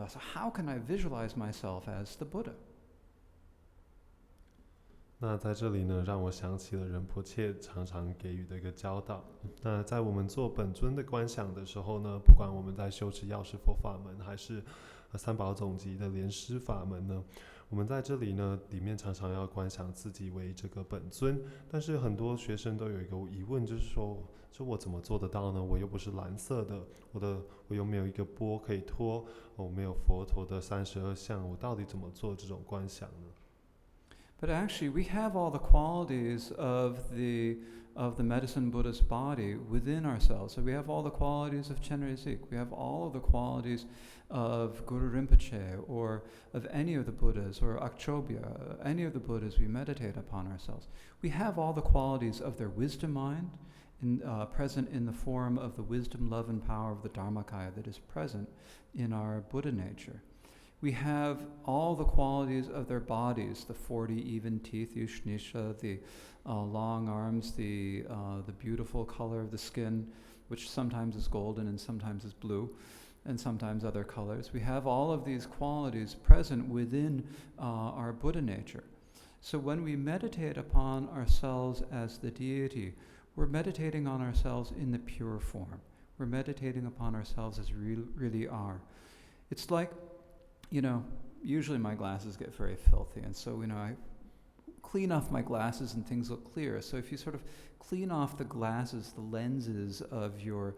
So how can I visualize myself as the Buddha? 那在这里呢，让我想起了仁波切常常给予的一个教导。那在我们做本尊的观想的时候呢，不管我们在修持药师佛法门，还是三宝总集的莲师法门呢，我们在这里呢，里面常常要观想自己为这个本尊。但是很多学生都有一个疑问，就是说我怎么做得到呢？我又不是蓝色的，我又没有一个钵可以托，我没有佛陀的32相，我到底怎么做这种观想呢？ But actually, we have all the qualities of the medicine Buddha's body within ourselves. So we have all the qualities of Chenrezig. We have all of the qualities of Guru Rinpoche, or of any of the Buddhas, or Akchobhya, any of the Buddhas we meditate upon ourselves. We have all the qualities of their wisdom mind, present in the form of the wisdom, love, and power of the Dharmakaya that is present in our Buddha nature. We have all the qualities of their bodies, the 40 even teeth, Yushnisha, the long arms, the beautiful color of the skin, which sometimes is golden and sometimes is blue, and sometimes other colors. We have all of these qualities present within our Buddha nature. So when we meditate upon ourselves as the deity, we're meditating on ourselves in the pure form. We're meditating upon ourselves as we really are. It's like, usually my glasses get very filthy, and so, I clean off my glasses and things look clear. So if you sort of clean off the glasses, the lenses of your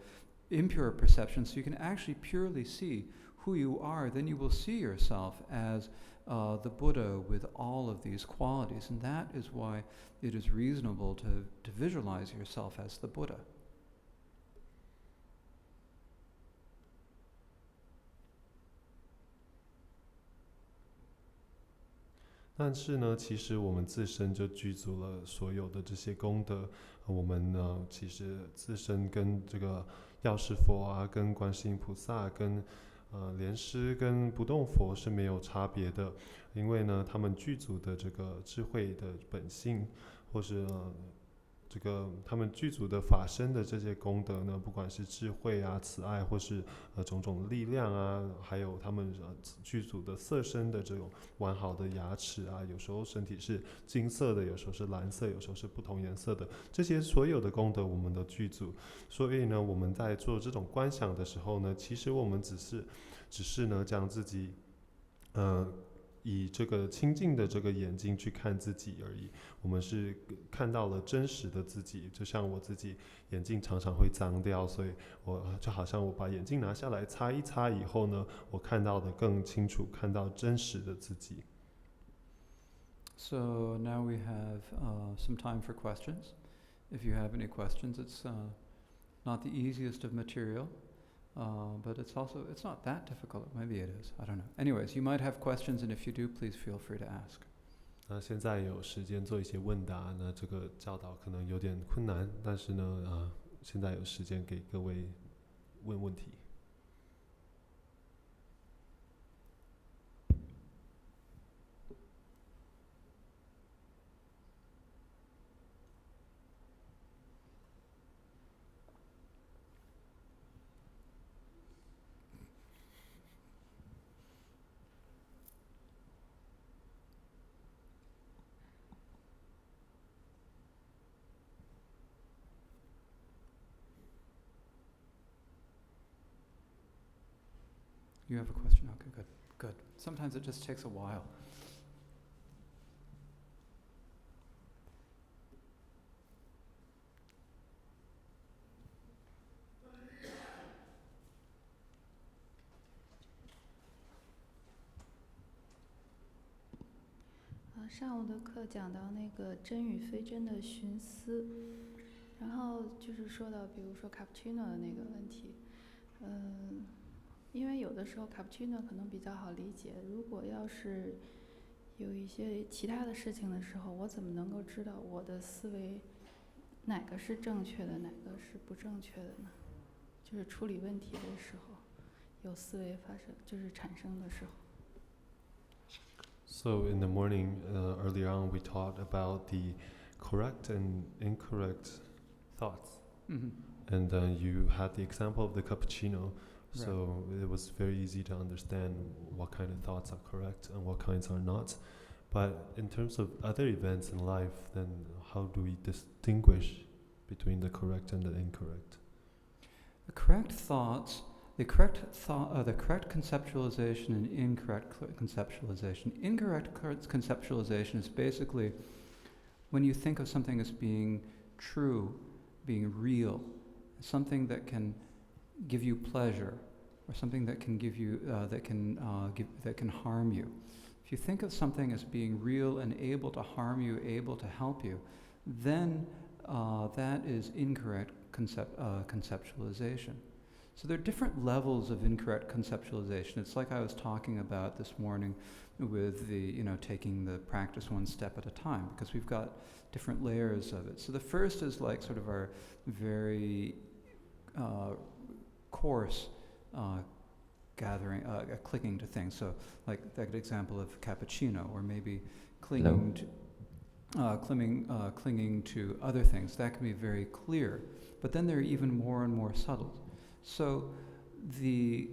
impure perception, so you can actually purely see who you are, then you will see yourself as the Buddha with all of these qualities. And that is why it is reasonable to visualize yourself as the Buddha. 但是呢，其实我们自身就具足了所有的这些功德。我们呢，其实自身跟这个药师佛啊，跟观世音菩萨，跟莲师跟不动佛是没有差别的，因为呢，他们具足的这个智慧的本性，或是这个他们具足的法身的这些功德呢，不管是智慧啊、慈爱，或是种种力量啊，还有他们具足的色身的这种完好的牙齿啊，有时候身体是金色的，有时候是蓝色，有时候是不同颜色的，这些所有的功德我们都具足。所以呢，我们在做这种观想的时候呢，其实我们只是呢，将自己以这个清净的这个眼睛去看自己而已。我们是看到了真实的自己，就像我自己眼镜常常会脏掉，所以我就好像我把眼镜拿下来擦一擦以后呢，我看到的更清楚，看到真实的自己。So now we have some time for questions. If you have any questions, it's not the easiest of material. But it's not that difficult. Maybe it is. I don't know. Anyways, you might have questions, and if you do, please feel free to ask. 那现在有时间做一些问答，那这个教导可能有点困难，但是呢，现在有时间给各位问问题。You have a question? Okay, good. Sometimes it just takes a while. 上午的课讲到那个真与非真的寻思，然后就是说到，比如说 cappuccino 的那个问题，因为有的时候 cappuccino 可能比较好理解，如果要是有一些其他的事情的时候，我怎么能够知道我的思维哪个是正确的，哪个是不正确的呢？就是处理问题的时候，有思维发生，就是产生的时候。So in the morning, earlier on, we taught about the correct and incorrect thoughts. Mm-hmm. And you had the example of the cappuccino. Right. So it was very easy to understand what kind of thoughts are correct and what kinds are not. But in terms of other events in life, then how do we distinguish between the correct and the incorrect? The correct thoughts, the correct conceptualization and incorrect conceptualization. Incorrect conceptualization is basically when you think of something as being true, being real, something that can give you pleasure, or something that can give you that can harm you. If you think of something as being real and able to harm you, able to help you, then that is incorrect conceptualization. So there are different levels of incorrect conceptualization. It's like I was talking about this morning with the, taking the practice one step at a time, because we've got different layers of it. So the first is like sort of our very coarse gathering, clicking to things. So like that example of cappuccino, or maybe clinging to other things. That can be very clear. But then there are even more and more subtle. So the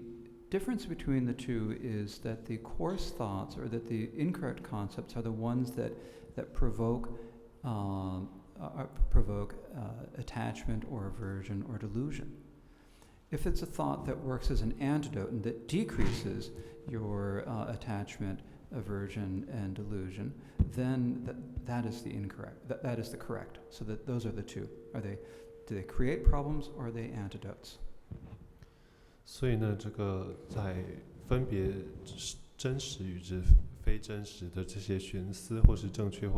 difference between the two is that the coarse thoughts, or that the incorrect concepts, are the ones that provoke attachment or aversion or delusion. If it's a thought that works as an antidote and that decreases your attachment, aversion, and delusion, then that is the incorrect. That is the correct. So that those are the two. Do they create problems, or are they antidotes? 所以呢，这个在分别真实与之非真实的这些寻思，或是正确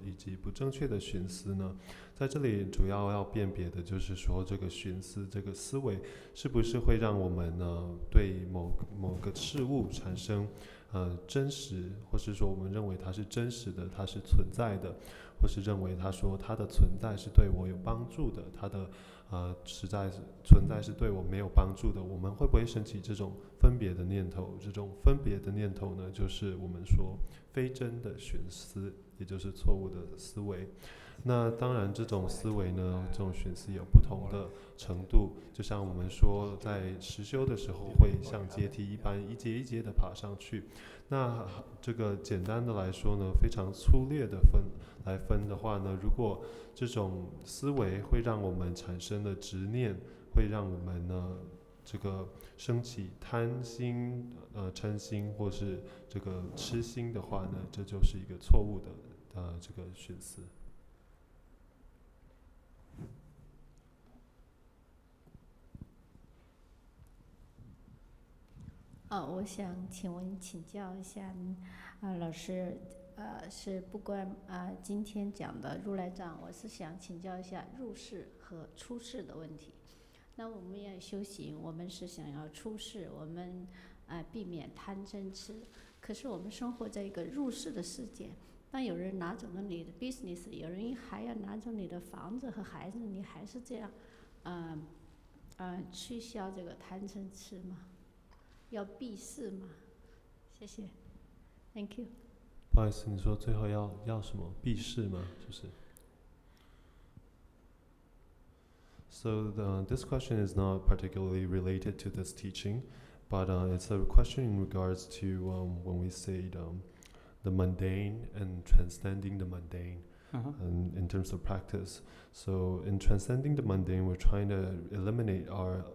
以及不正确的寻思呢？在这里主要要辨别的就是说，这个寻思这个思维是不是会让我们呢对某个事物产生真实，或是说我们认为它是真实的，它是存在的，或是认为它说它的存在是对我有帮助的，它的实在存在是对我没有帮助的，我们会不会升起这种分别的念头？这种分别的念头呢，就是我们说非真的寻思，也就是错误的思维。那当然这种思维呢，这种寻思有不同的程度，就像我们说在实修的时候会像阶梯一般一阶一阶的爬上去。那这个简单的来说呢，非常粗略的分的话呢，如果这种思维会让我们产生的执念，会让我们呢这个升起贪心、嗔心或是这个痴心的话呢，这就是一个错误的这个寻思。我想请教一下，老师，是不管今天讲的如来藏，我是想请教一下入世和出世的问题。那我们要修行，我们是想要出世，我们避免贪嗔痴。可是我们生活在一个入世的世界，当有人拿走了你的 business， 有人还要拿走你的房子和孩子，你还是这样，去消这个贪嗔痴吗？要避世吗？谢谢 ，Thank you。不好意思，你说最后要什么避世吗？就是。So this question is not particularly related to this teaching, but it's a question in regards to when we say the mundane and transcending the mundane in terms of practice. So in transcending the mundane, we're trying to eliminate our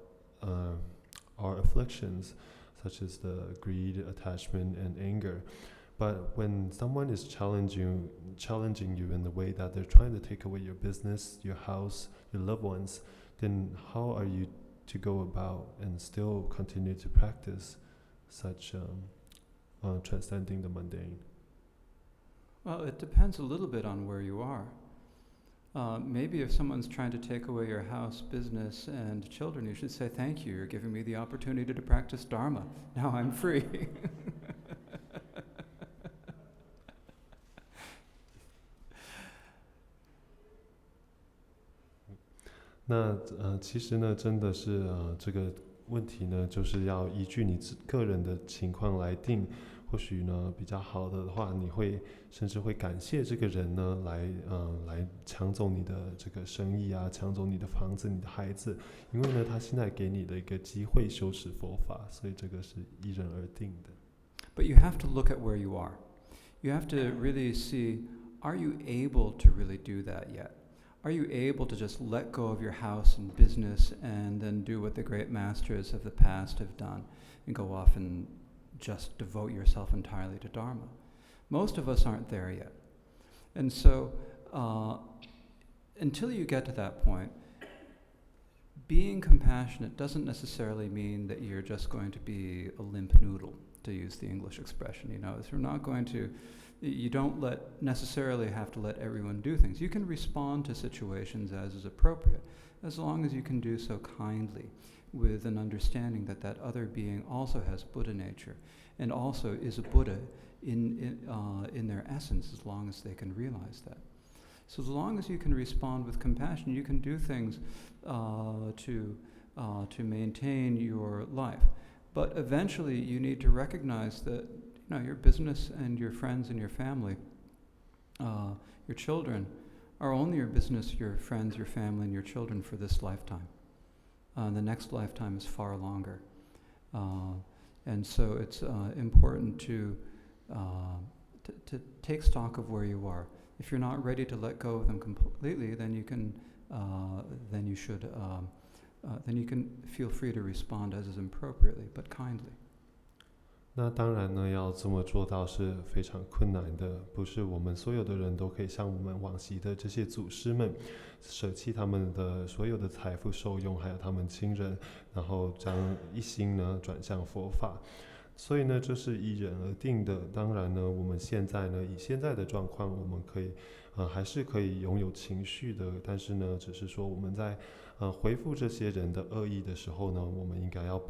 afflictions, such as the greed, attachment, and anger. But when someone is challenging you in the way that they're trying to take away your business, your house, your loved ones, then how are you to go about and still continue to practice such transcending the mundane? Well, it depends a little bit on where you are. Maybe if someone's trying to take away your house, business, and children, you should say, thank you, you're giving me the opportunity to practice Dharma. Now I'm free. 其实呢，真的是这个问题呢，就是要依据你个人的情况来定。或许呢比较好的话，你会甚至会感谢这个人呢，来抢走你的这个生意啊，抢走你的房子、你的孩子，因为呢他现在给你的一个机会修持佛法，所以这个是依人而定的。But you have to look at where you are. You have to really see, are you able to really do that yet? Are you able to just let go of your house and business and then do what the great masters of the past have done and go off and just devote yourself entirely to Dharma? Most of us aren't there yet. And so until you get to that point, being compassionate doesn't necessarily mean that you're just going to be a limp noodle, to use the English expression. You don't necessarily have to let everyone do things. You can respond to situations as is appropriate, as long as you can do so kindly, with an understanding that that other being also has Buddha nature, and also is a Buddha in their essence, as long as they can realize that. So as long as you can respond with compassion, you can do things to maintain your life. But eventually you need to recognize that your business and your friends and your family, your children, are only your business, your friends, your family, and your children for this lifetime. The next lifetime is far longer. And so it's important to take stock of where you are. If you're not ready to let go of them completely, then you can feel free to respond as is appropriately, but kindly. 那当然呢，要这么做到是非常困难的，不是我们所有的人都可以像我们往昔的这些祖师们，舍弃他们的所有的财富受用，还有他们亲人，然后将一心呢转向佛法。所以呢，这是依人而定的。当然呢，我们现在呢，以现在的状况，我们可以，还是可以拥有情绪的。但是呢，只是说我们在，回复这些人的恶意的时候呢，我们应该要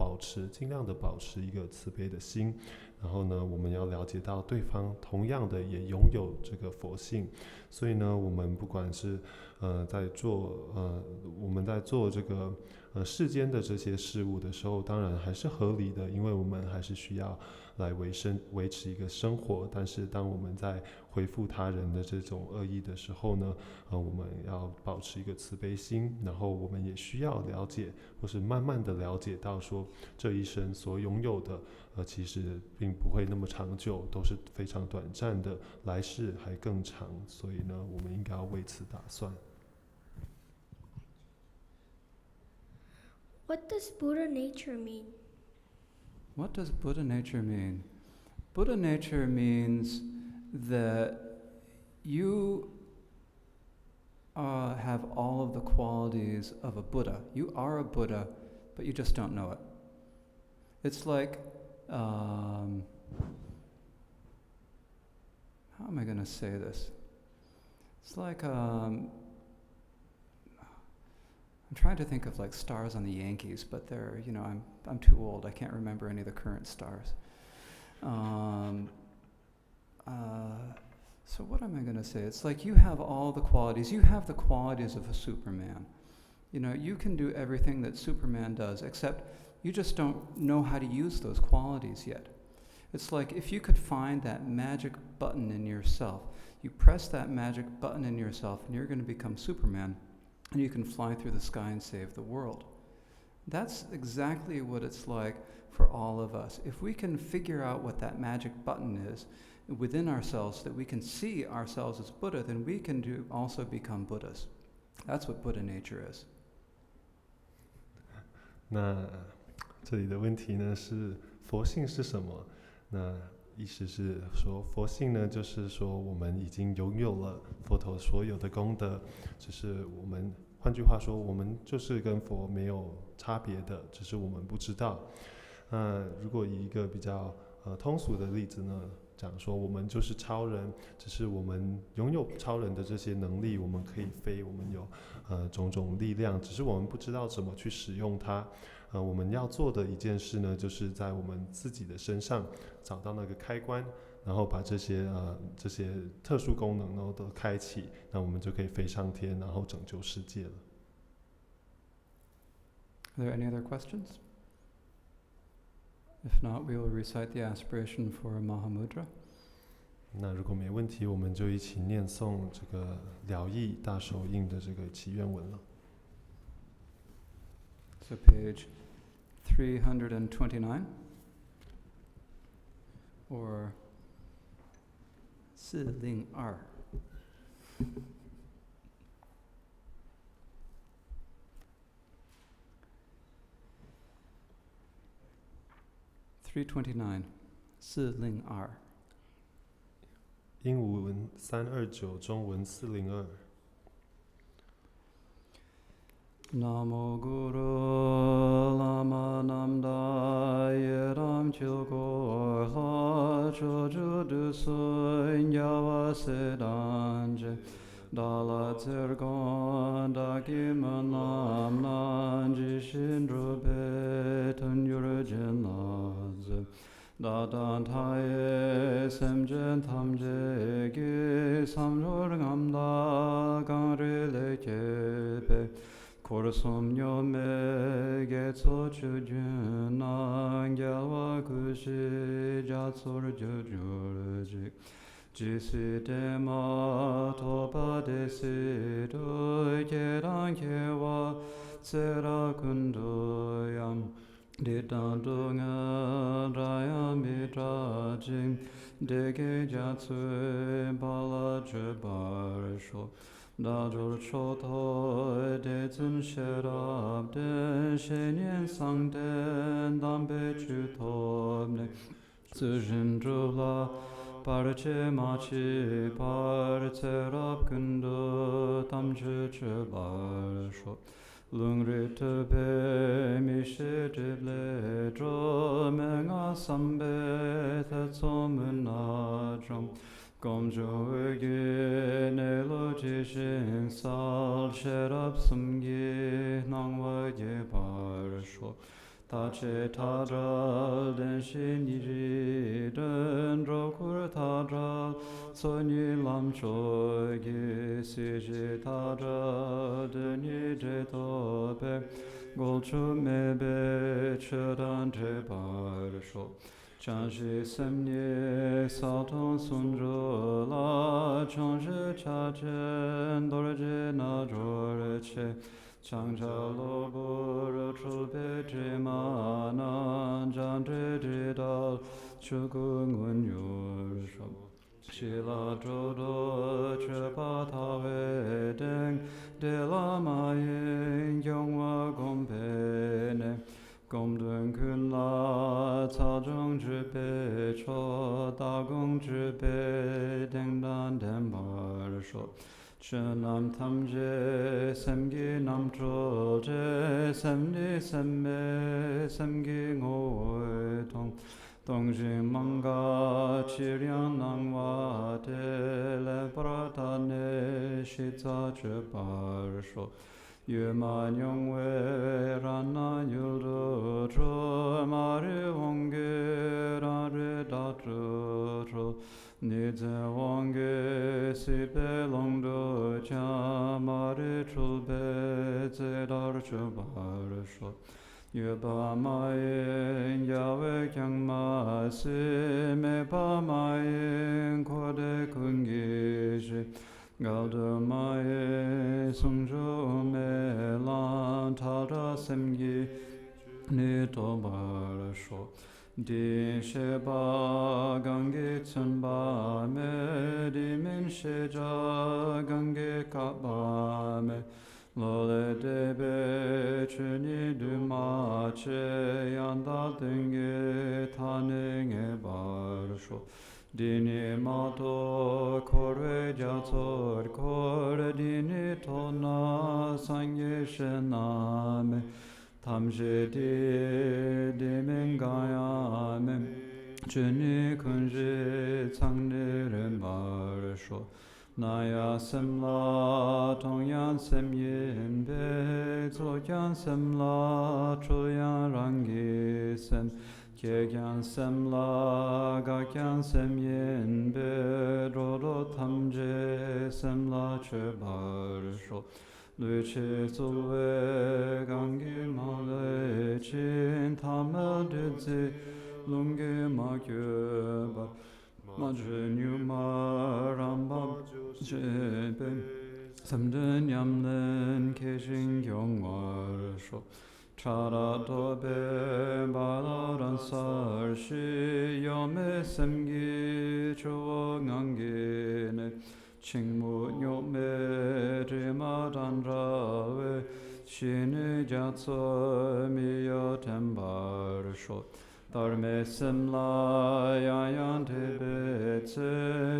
尽量的保持一个慈悲的心。然后呢，我们要了解到对方同样的也拥有这个佛性。所以呢，我们不管是，我们在做这个。世间的这些事物的时候，当然还是合理的，因为我们还是需要来维持一个生活。但是当我们在回复他人的这种恶意的时候呢，我们要保持一个慈悲心，然后我们也需要了解，或是慢慢的了解到说，这一生所拥有的，其实并不会那么长久，都是非常短暂的，来世还更长。所以呢，我们应该要为此打算。What does Buddha nature mean? What does Buddha nature mean? Buddha nature means that you have all of the qualities of a Buddha. You are a Buddha, but you just don't know it. It's like, how am I going to say this? It's like, I'm trying to think of like stars on the Yankees, but they're, I'm too old. I can't remember any of the current stars. So what am I going to say? It's like you have all the qualities. You have the qualities of a Superman. You can do everything that Superman does, except you just don't know how to use those qualities yet. It's like if you could find that magic button in yourself, you press that magic button in yourself and you're going to become Superman. And you can fly through the sky and save the world. That's exactly what it's like for all of us. If we can figure out what that magic button is within ourselves, that we can see ourselves as Buddha, then we can also become Buddhas. That's what Buddha nature is. 那这里的问题呢是佛性是什么？那意思是说，佛性呢，就是说我们已经拥有了佛陀所有的功德，只是我们，换句话说，我们就是跟佛没有差别的，只是我们不知道。如果以一个比较通俗的例子呢，讲说我们就是超人，只是我们拥有超人的这些能力，我们可以飞，我们有种种力量，只是我们不知道怎么去使用它。我们要做的一件事呢，就是在我们自己的身上找到那个开关，然后把这些特殊功能呢都开启，那我们就可以飞上天，然后拯救世界了。Are there any other questions? If not, we will recite the aspiration for Mahamudra. 那如果没问题，我们就一起念诵这个了义大手印的这个祈愿文了。So page 329 or 402. 329 402英文329，中文402。Namo Guru Lama Namda Yeram Chilgor La Choju Dusun Yawa Sedanje Dala Zergon Daki Manam Nanji Shindrupe Tunyur Jinlaz Dadan Taye Semjen Tamje Gi Samjor Gamda Gangri Lekebe Korsum Nyome Getso Chujun Angyawa Kushi Jatsur Jujurjik Jisi Dema Topa Desi Do Keran Kewa Tsera Kundoyam Didandunga Raya Midrajim Dege Jatsu Bala Jebarsho Dajur Choto Dezun Sherab Den Shenyen Sangden Dambe Chutobne Tsujin Drula Parche Machi Parche Rab Kundu Tamche Chebarsho Lungri Tebe Mishe Jible Dro Menga Sambe 作门那中。公主의기 내로 지신 살 셰랍 숨기 낭와게 바르쇼 다체 타자 덴신이리든 조쿠르 타자 소니 람초기 시지 타자 드니 제도베 골추메베 처단 제바르쇼 장시 샘니 사통 순조라 청시 차첸 도르제 나조르체 장자로부르 출배지마나 장제지다 추궁운율쇼 시라조도 최바타회댕 델라마인 경화곰배네 공등근라 차정주배 초다공주배 댕단덴발쇼 전남탐제 샘기남조제 샘리샘매 샘기오회통 동심망가 치량낭와 텔레브라타네 시차주발쇼 유만용외 란나유르조 마리홍게라르 다주조 니제왕게 시벨롱도 자마리 출베 제다르주바르쇼 유바마인 야외 경마시 메바마인 고대 군기시 가드마의 성조메란 타라샘기 니토바르쇼 디셰바 강게 천바메 디멘셰자 강게 카바메 로레데베 춘이 두마체 양다 등게 타능에 바르쇼 디니마토 코레자토 코레디니 토나 상예셰나메 탐제디 디멘가야메 주니 군지 창리를 말쇼 나야 셈라 동양 셈인베 조양 셈라 조양 랑기 셈 계견 셈라 가견 셈인베 로로 탐제 셈라 최발쇼 르체 소외 강기 마레 친 타마드제 롱게 마교바 마주뉴마 람밤 제베 삼든 얌는 계신 경화르쇼 차라도베 바라란 살시 염에 샘기 조강기네 칭무뇨메 리마단라웨 신의자처 미여템바르쇼 달메 셈라 야얀테베체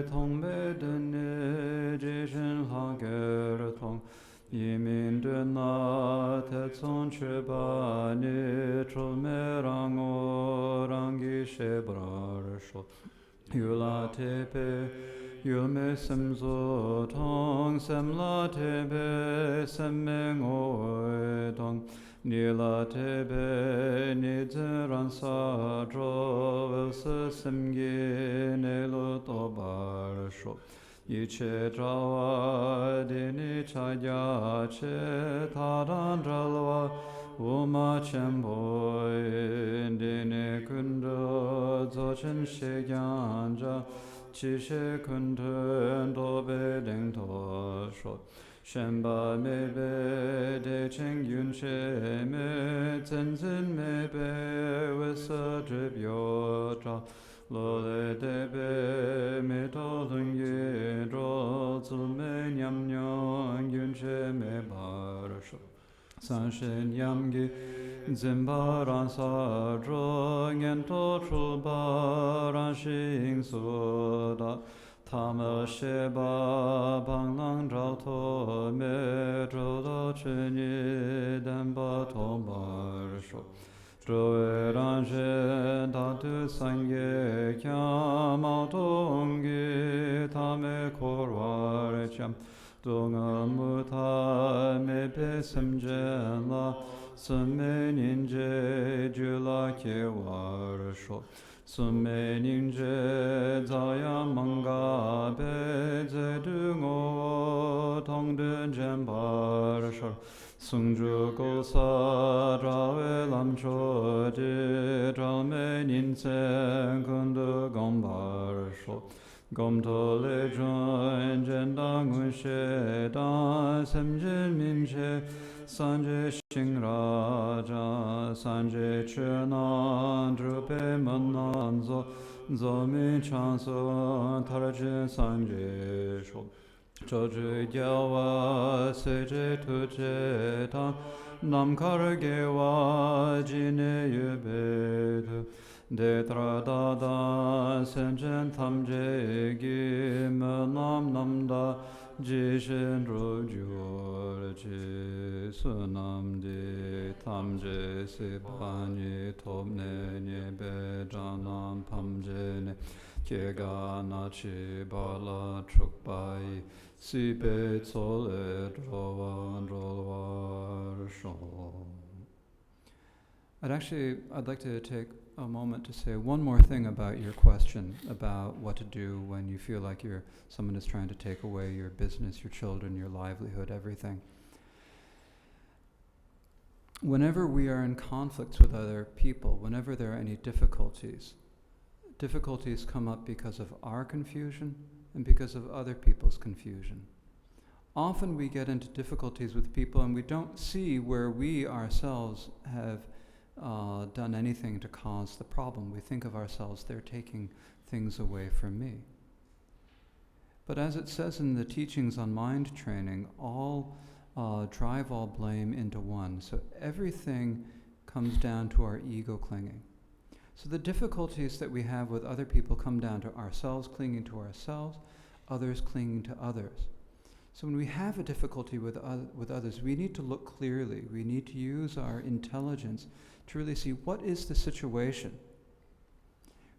통메드네 지신하게르통 이민드나 태촌체바니 초메랑오랑기셰브라르쇼 율라테페 율메 셈소통 셈라테베 셈맹오에동 닐라테베 니즈란사조 웰스 셈기네로토바르쇼 이체자와 디니차야체 타란잘와 우마쳔보인 디니군도 조천시간자 지셰군든 도베댕도쇼 셴바메베 대칭윤셰메 젠진메베 웨서드비오자 로레데베 메토등예로 zul메냠뇽 윤셰메바르쇼 산신얌기 젠바란사조 겐토 출바란싱소다 타머셰바 방랑자토 메조도 춘이 덴바토바르쇼 조에란셰 다두 상게 캬마동게 타메 코르와르참 동아무타메 베슴제라 스메닌제 줄라케와르쇼 스메닌제 자야망가 베제둥오 통든젠바르쇼 승주고사라웨 람초지 자메닌센 군두검바르쇼 검토레존 젠당운셰다 샘질민셰 산제싱라자 산제추난 드루페만난조 조미찬소 타라진 산제쇼 저주야와 세제투제다 남카르게와 지네유베드 데트라다다 센젠 탐제기 머남남다 지신루주르지 수남디 탐제세바니 톱네니 베자남 팜제네 제가나치 발라 축바이 시베 촐에 드로완 I'd like to take a moment to say one more thing about your question about what to do when you feel like someone is trying to take away your business, your children, your livelihood, everything. Whenever we are in conflicts with other people, whenever there are any difficulties come up because of our confusion and because of other people's confusion. Often we get into difficulties with people and we don't see where we ourselves have done anything to cause the problem. We think of ourselves, they're taking things away from me. But as it says in the teachings on mind training, drive all blame into one. So everything comes down to our ego clinging. So the difficulties that we have with other people come down to ourselves clinging to ourselves, others clinging to others. So when we have a difficulty with others, we need to look clearly. We need to use our intelligence to really see what is the situation.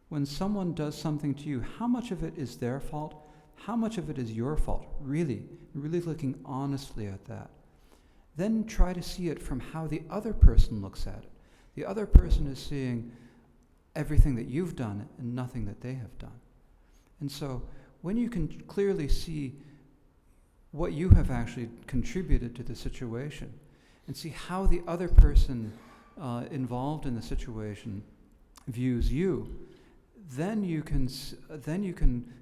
When someone does something to you, how much of it is their fault? How much of it is your fault? Really looking honestly at that. Then try to see it from how the other person looks at it. The other person is seeing everything that you've done and nothing that they have done. And so when you can clearly see what you have actually contributed to the situation and see how the other person involved in the situation views you, then you can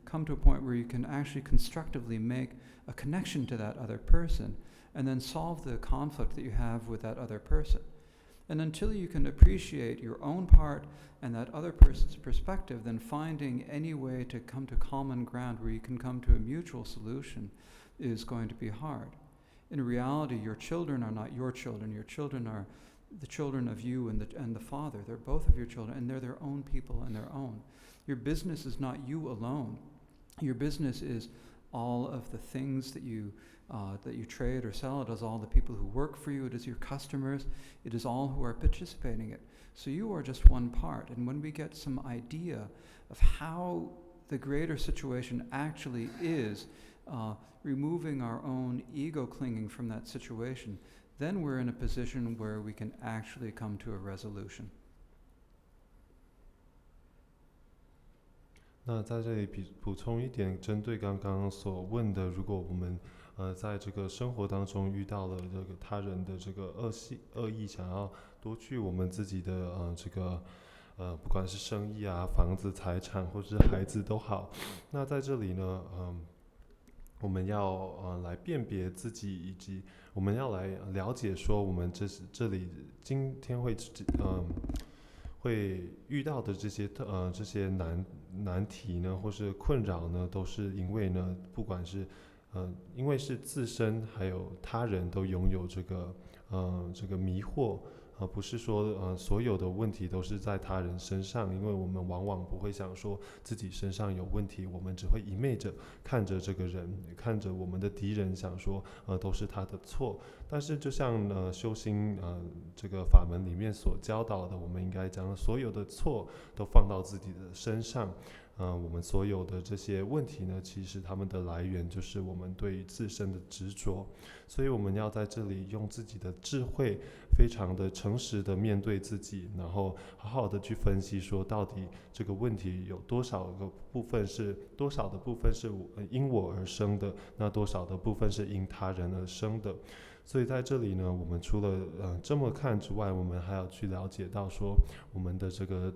come to a point where you can actually constructively make a connection to that other person and then solve the conflict that you have with that other person. And until you can appreciate your own part and that other person's perspective, then finding any way to come to common ground where you can come to a mutual solution is going to be hard. In reality, your children are not your children. Your children are the children of you and the Father. They're both of your children, and they're their own people on their own. Your business is not you alone. Your business is all of the things that you trade or sell. It is all the people who work for you. It is your customers. It is all who are participating in it. So you are just one part. And when we get some idea of how the greater situation actually is, removing our own ego clinging from that situation, then we're in a position where we can actually come to a resolution. 那在这里补充一点，针对刚刚所问的，如果我们在这个生活当中遇到了这个他人的这个恶意，想要夺去我们自己的不管是生意啊、房子、财产或是孩子都好，那在这里呢，我们要来辨别自己，以及我们要来了解说，我们这里今天会遇到的这些难题呢，或是困扰呢，都是因为呢，不管是因为是自身还有他人都拥有这个迷惑，不是说所有的问题都是在他人身上，因为我们往往不会想说自己身上有问题，我们只会一昧着看着这个人，看着我们的敌人，想说都是他的错。但是就像修心这个法门里面所教导的，我们应该将所有的错都放到自己的身上。我们所有的这些问题呢，其实他们的来源就是我们对于自身的执着，所以我们要在这里用自己的智慧，非常的诚实的面对自己，然后好好的去分析说，到底这个问题有多少的部分是因我而生的，那多少的部分是因他人而生的。所以在这里呢，我们除了这么看之外，我们还要去了解到说，我们的这个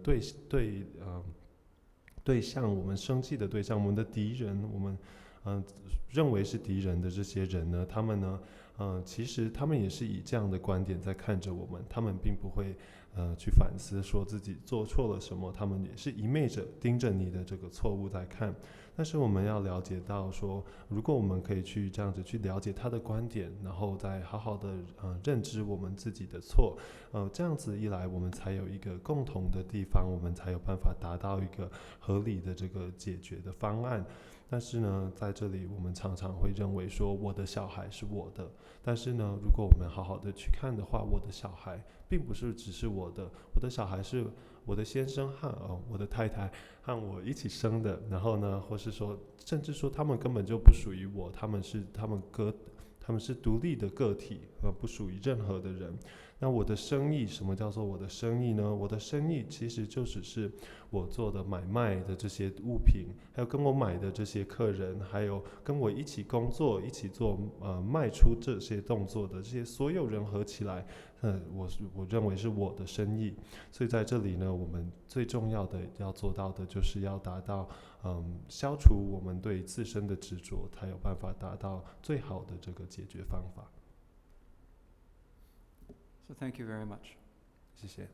对象，我们生气的对象，我们的敌人，我们认为是敌人的这些人呢，他们呢其实他们也是以这样的观点在看着我们，他们并不会去反思说自己做错了什么，他们也是一昧着盯着你的这个错误在看。但是我们要了解到说，如果我们可以去这样子去了解他的观点，然后再好好的认知我们自己的错，这样子一来，我们才有一个共同的地方，我们才有办法达到一个合理的这个解决的方案。但是呢，在这里我们常常会认为说，我的小孩是我的。但是呢，如果我们好好的去看的话，我的小孩并不是只是我的，我的小孩是我的先生和我的太太和我一起生的。然后呢，或是说，甚至说他们根本就不属于我，他们是独立的个体，不属于任何的人。那我的生意，什么叫做我的生意呢？我的生意其实就只是我做的买卖的这些物品，还有跟我买的这些客人，还有跟我一起工作、一起做卖出这些动作的这些所有人合起来，我认为是我的生意。所以在这里呢，我们最重要的要做到的就是要达到消除我们对自身的执着，才有办法达到最好的这个解决方法。So thank you very much. 谢谢。